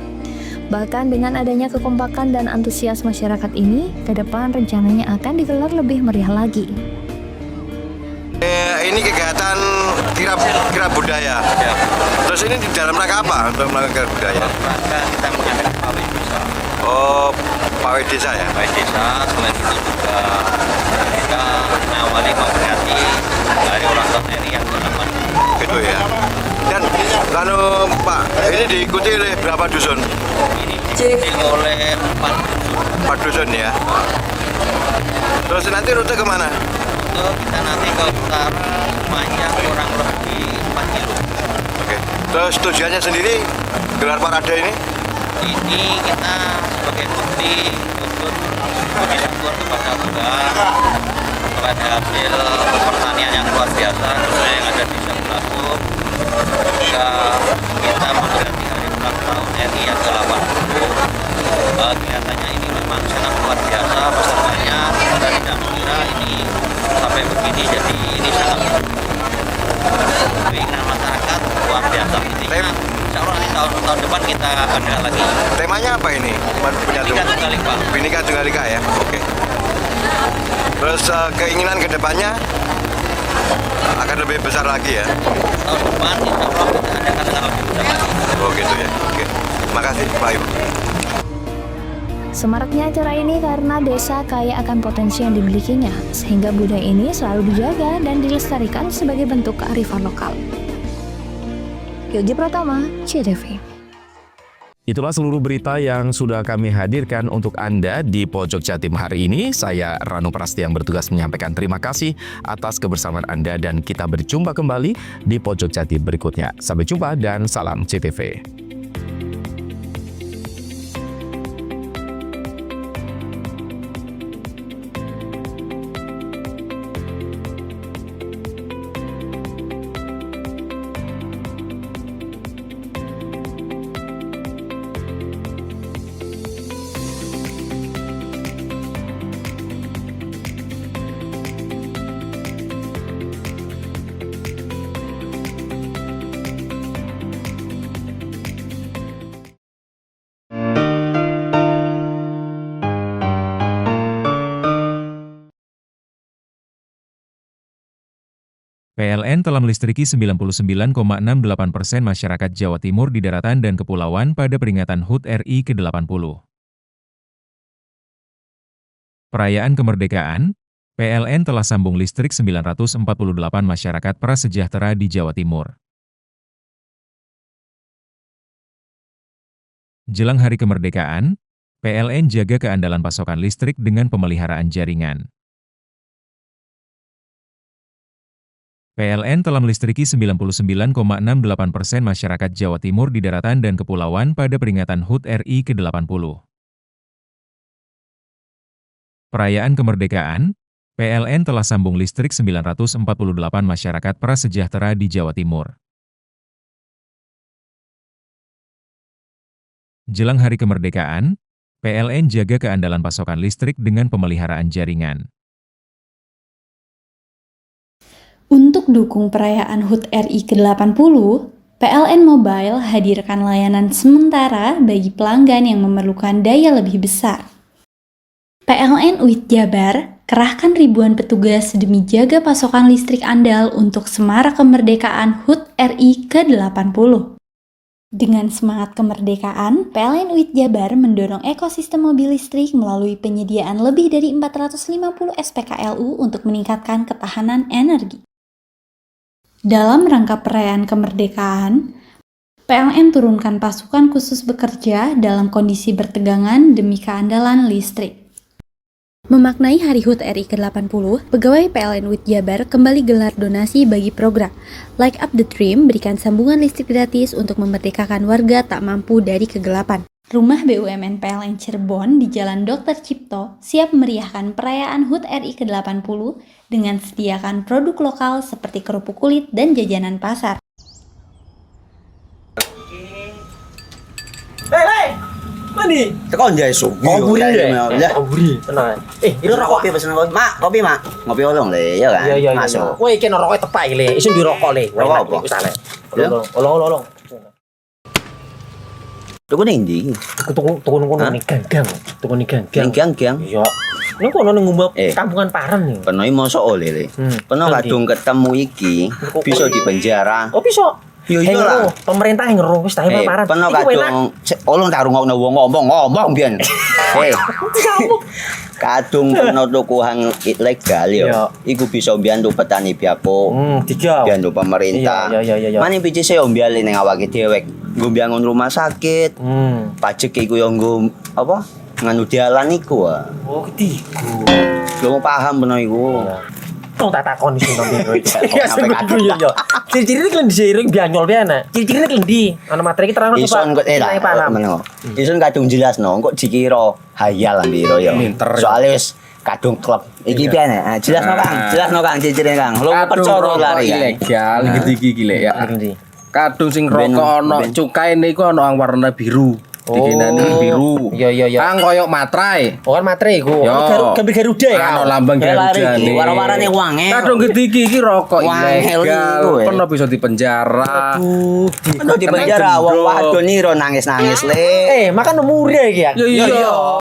Bahkan dengan adanya kekompakan dan antusias masyarakat ini, ke depan rencananya akan digelar lebih meriah lagi. Ini kegiatan kirab budaya. Ya. Terus ini di dalam rangka apa untuk melakukan kirab budaya? Kita mengadakan pawai desa. Oh, pawai desa ya? Pawai desa, selain itu juga kita mengawali memperingati hari ulang tahun RI yang ke-8. Gitu ya. Dan lalu Pak, ini diikuti oleh berapa dusun? Ini diikuti oleh 4 dusun ya. Terus nanti rute kemana? Kita nanti ke utara panjang kurang lebih 4 kilo. Oke. Terus tujuannya sendiri gelar parade ini? Ini kita sebagai bukti untuk puji syukur kepada Tuhan kepada hasil pertanian yang luar biasa khususnya yang ada di Sabulaku. Jika kita memperingati hari ulang tahun RI yang ke-80, kelihatannya ini memang sangat luar biasa pesertanya. Kita tidak mengira ini sampai begini, jadi ini sangat keinginan masyarakat luar biasa. Insya Allah nanti tahun depan kita ada lagi. Temanya apa ini? Bhinneka Tunggal Ika. Bhinneka Tunggal Ika ya. Oke. Terus keinginan kedepannya akan lebih besar lagi ya. Tahun depan insya Allah kita adakan lebih besar lagi. Oh gitu ya. Oke. Makasih Pak Ibu. Semaraknya acara ini karena desa kaya akan potensi yang dimilikinya, sehingga budaya ini selalu dijaga dan dilestarikan sebagai bentuk kearifan lokal. Yogi Pratama, CTV. Itulah seluruh berita yang sudah kami hadirkan untuk Anda di Pojok Jatim hari ini. Saya Rano Prasti yang bertugas menyampaikan terima kasih atas kebersamaan Anda dan kita berjumpa kembali di Pojok Jatim berikutnya. Sampai jumpa dan salam CTV. PLN telah melistriki 99,68% masyarakat Jawa Timur di daratan dan kepulauan pada peringatan HUT RI ke-80. Perayaan kemerdekaan, PLN telah sambung listrik 948 masyarakat prasejahtera di Jawa Timur. Jelang hari kemerdekaan, PLN jaga keandalan pasokan listrik dengan pemeliharaan jaringan. PLN telah melistriki 99,68% masyarakat Jawa Timur di daratan dan kepulauan pada peringatan HUT RI ke-80. Perayaan kemerdekaan, PLN telah sambung listrik 948 masyarakat prasejahtera di Jawa Timur. Jelang hari kemerdekaan, PLN jaga keandalan pasokan listrik dengan pemeliharaan jaringan. Untuk dukung perayaan HUT RI ke-80, PLN Mobile hadirkan layanan sementara bagi pelanggan yang memerlukan daya lebih besar. PLN UIT Jabar kerahkan ribuan petugas demi jaga pasokan listrik andal untuk semarak kemerdekaan HUT RI ke-80. Dengan semangat kemerdekaan, PLN UIT Jabar mendorong ekosistem mobil listrik melalui penyediaan lebih dari 450 SPKLU untuk meningkatkan ketahanan energi. Dalam rangka perayaan kemerdekaan, PLN turunkan pasukan khusus bekerja dalam kondisi bertegangan demi keandalan listrik. Memaknai Hari HUT RI ke-80, pegawai PLN UIT Jabar kembali gelar donasi bagi program Light Up the Dream, berikan sambungan listrik gratis untuk memerdekakan warga tak mampu dari kegelapan. Rumah BUMN PLN Cirebon di Jalan Dr. Cipto siap meriahkan perayaan HUT RI ke-80 dengan sediakan produk lokal seperti kerupuk kulit dan jajanan pasar. Hei, mandi. Tekan jaya su. Oburi ya. Oburi, tenang. Ini rokok kopi pesen kopi. Mak, kopi mak. Ngopi olong le, ya kan? Iya. Masuk. Woi, iki rokok tepak le. Isin di rokok le. Rokok apa? Wis ale. Olong. Tuku ning ndi? Tuku ning gang-gang. Tuku ning gang-gang. Ning gang-gang? Iya. Ning kono ning ngumbah kampungan Paren nih. Peno mosok oleh le. Peno kadung ketemu iki bisa dipenjara. Oh bisa. Yo iya lah. Pemerintah yang ngeruh wis ta Paren. Peno kadung olong tak rungokno wong ngomong biyen. Kadung peno tuku hang ilegal yo. Iku bisa mbiyantu petani biako. Mbiyantu pemerintah. Iya. Mane biji saya mbiale ning awake dhewek. Nggo mbangun rumah sakit. Pajak iku yo nggo apa? Nganu dalan iku. Oh, ketiku. Lu paham peno iku. Kok tak takoni sing nang biro iki. Ya sing yo. Ciri-ciri iki diseiring bianyol piye Ciri-ciri iki ana materi iki terang Ison kok meneng. Ison kadung jelasno, kok dikira hayal biro yo. Soale wis kadung klub. Iki piye nek? Jelasno Kang, ciri-ciri Kang. Lu percaya lari ilegal iki lek ya. Kadung sing rokok ana cukae niku ana warna biru. Dikenani biru. Iya. Kang koyo matrai. Oh kan matrai iku. Gambar Garuda ya. Ana lambang Garuda. Warna-warnane wange. Kadung gede iki rokok ilegal. Pernah bisa dipenjara. Aduh, dipenjara wong wadon niro nangis-nangis le. Makan umure iki ya. Iya.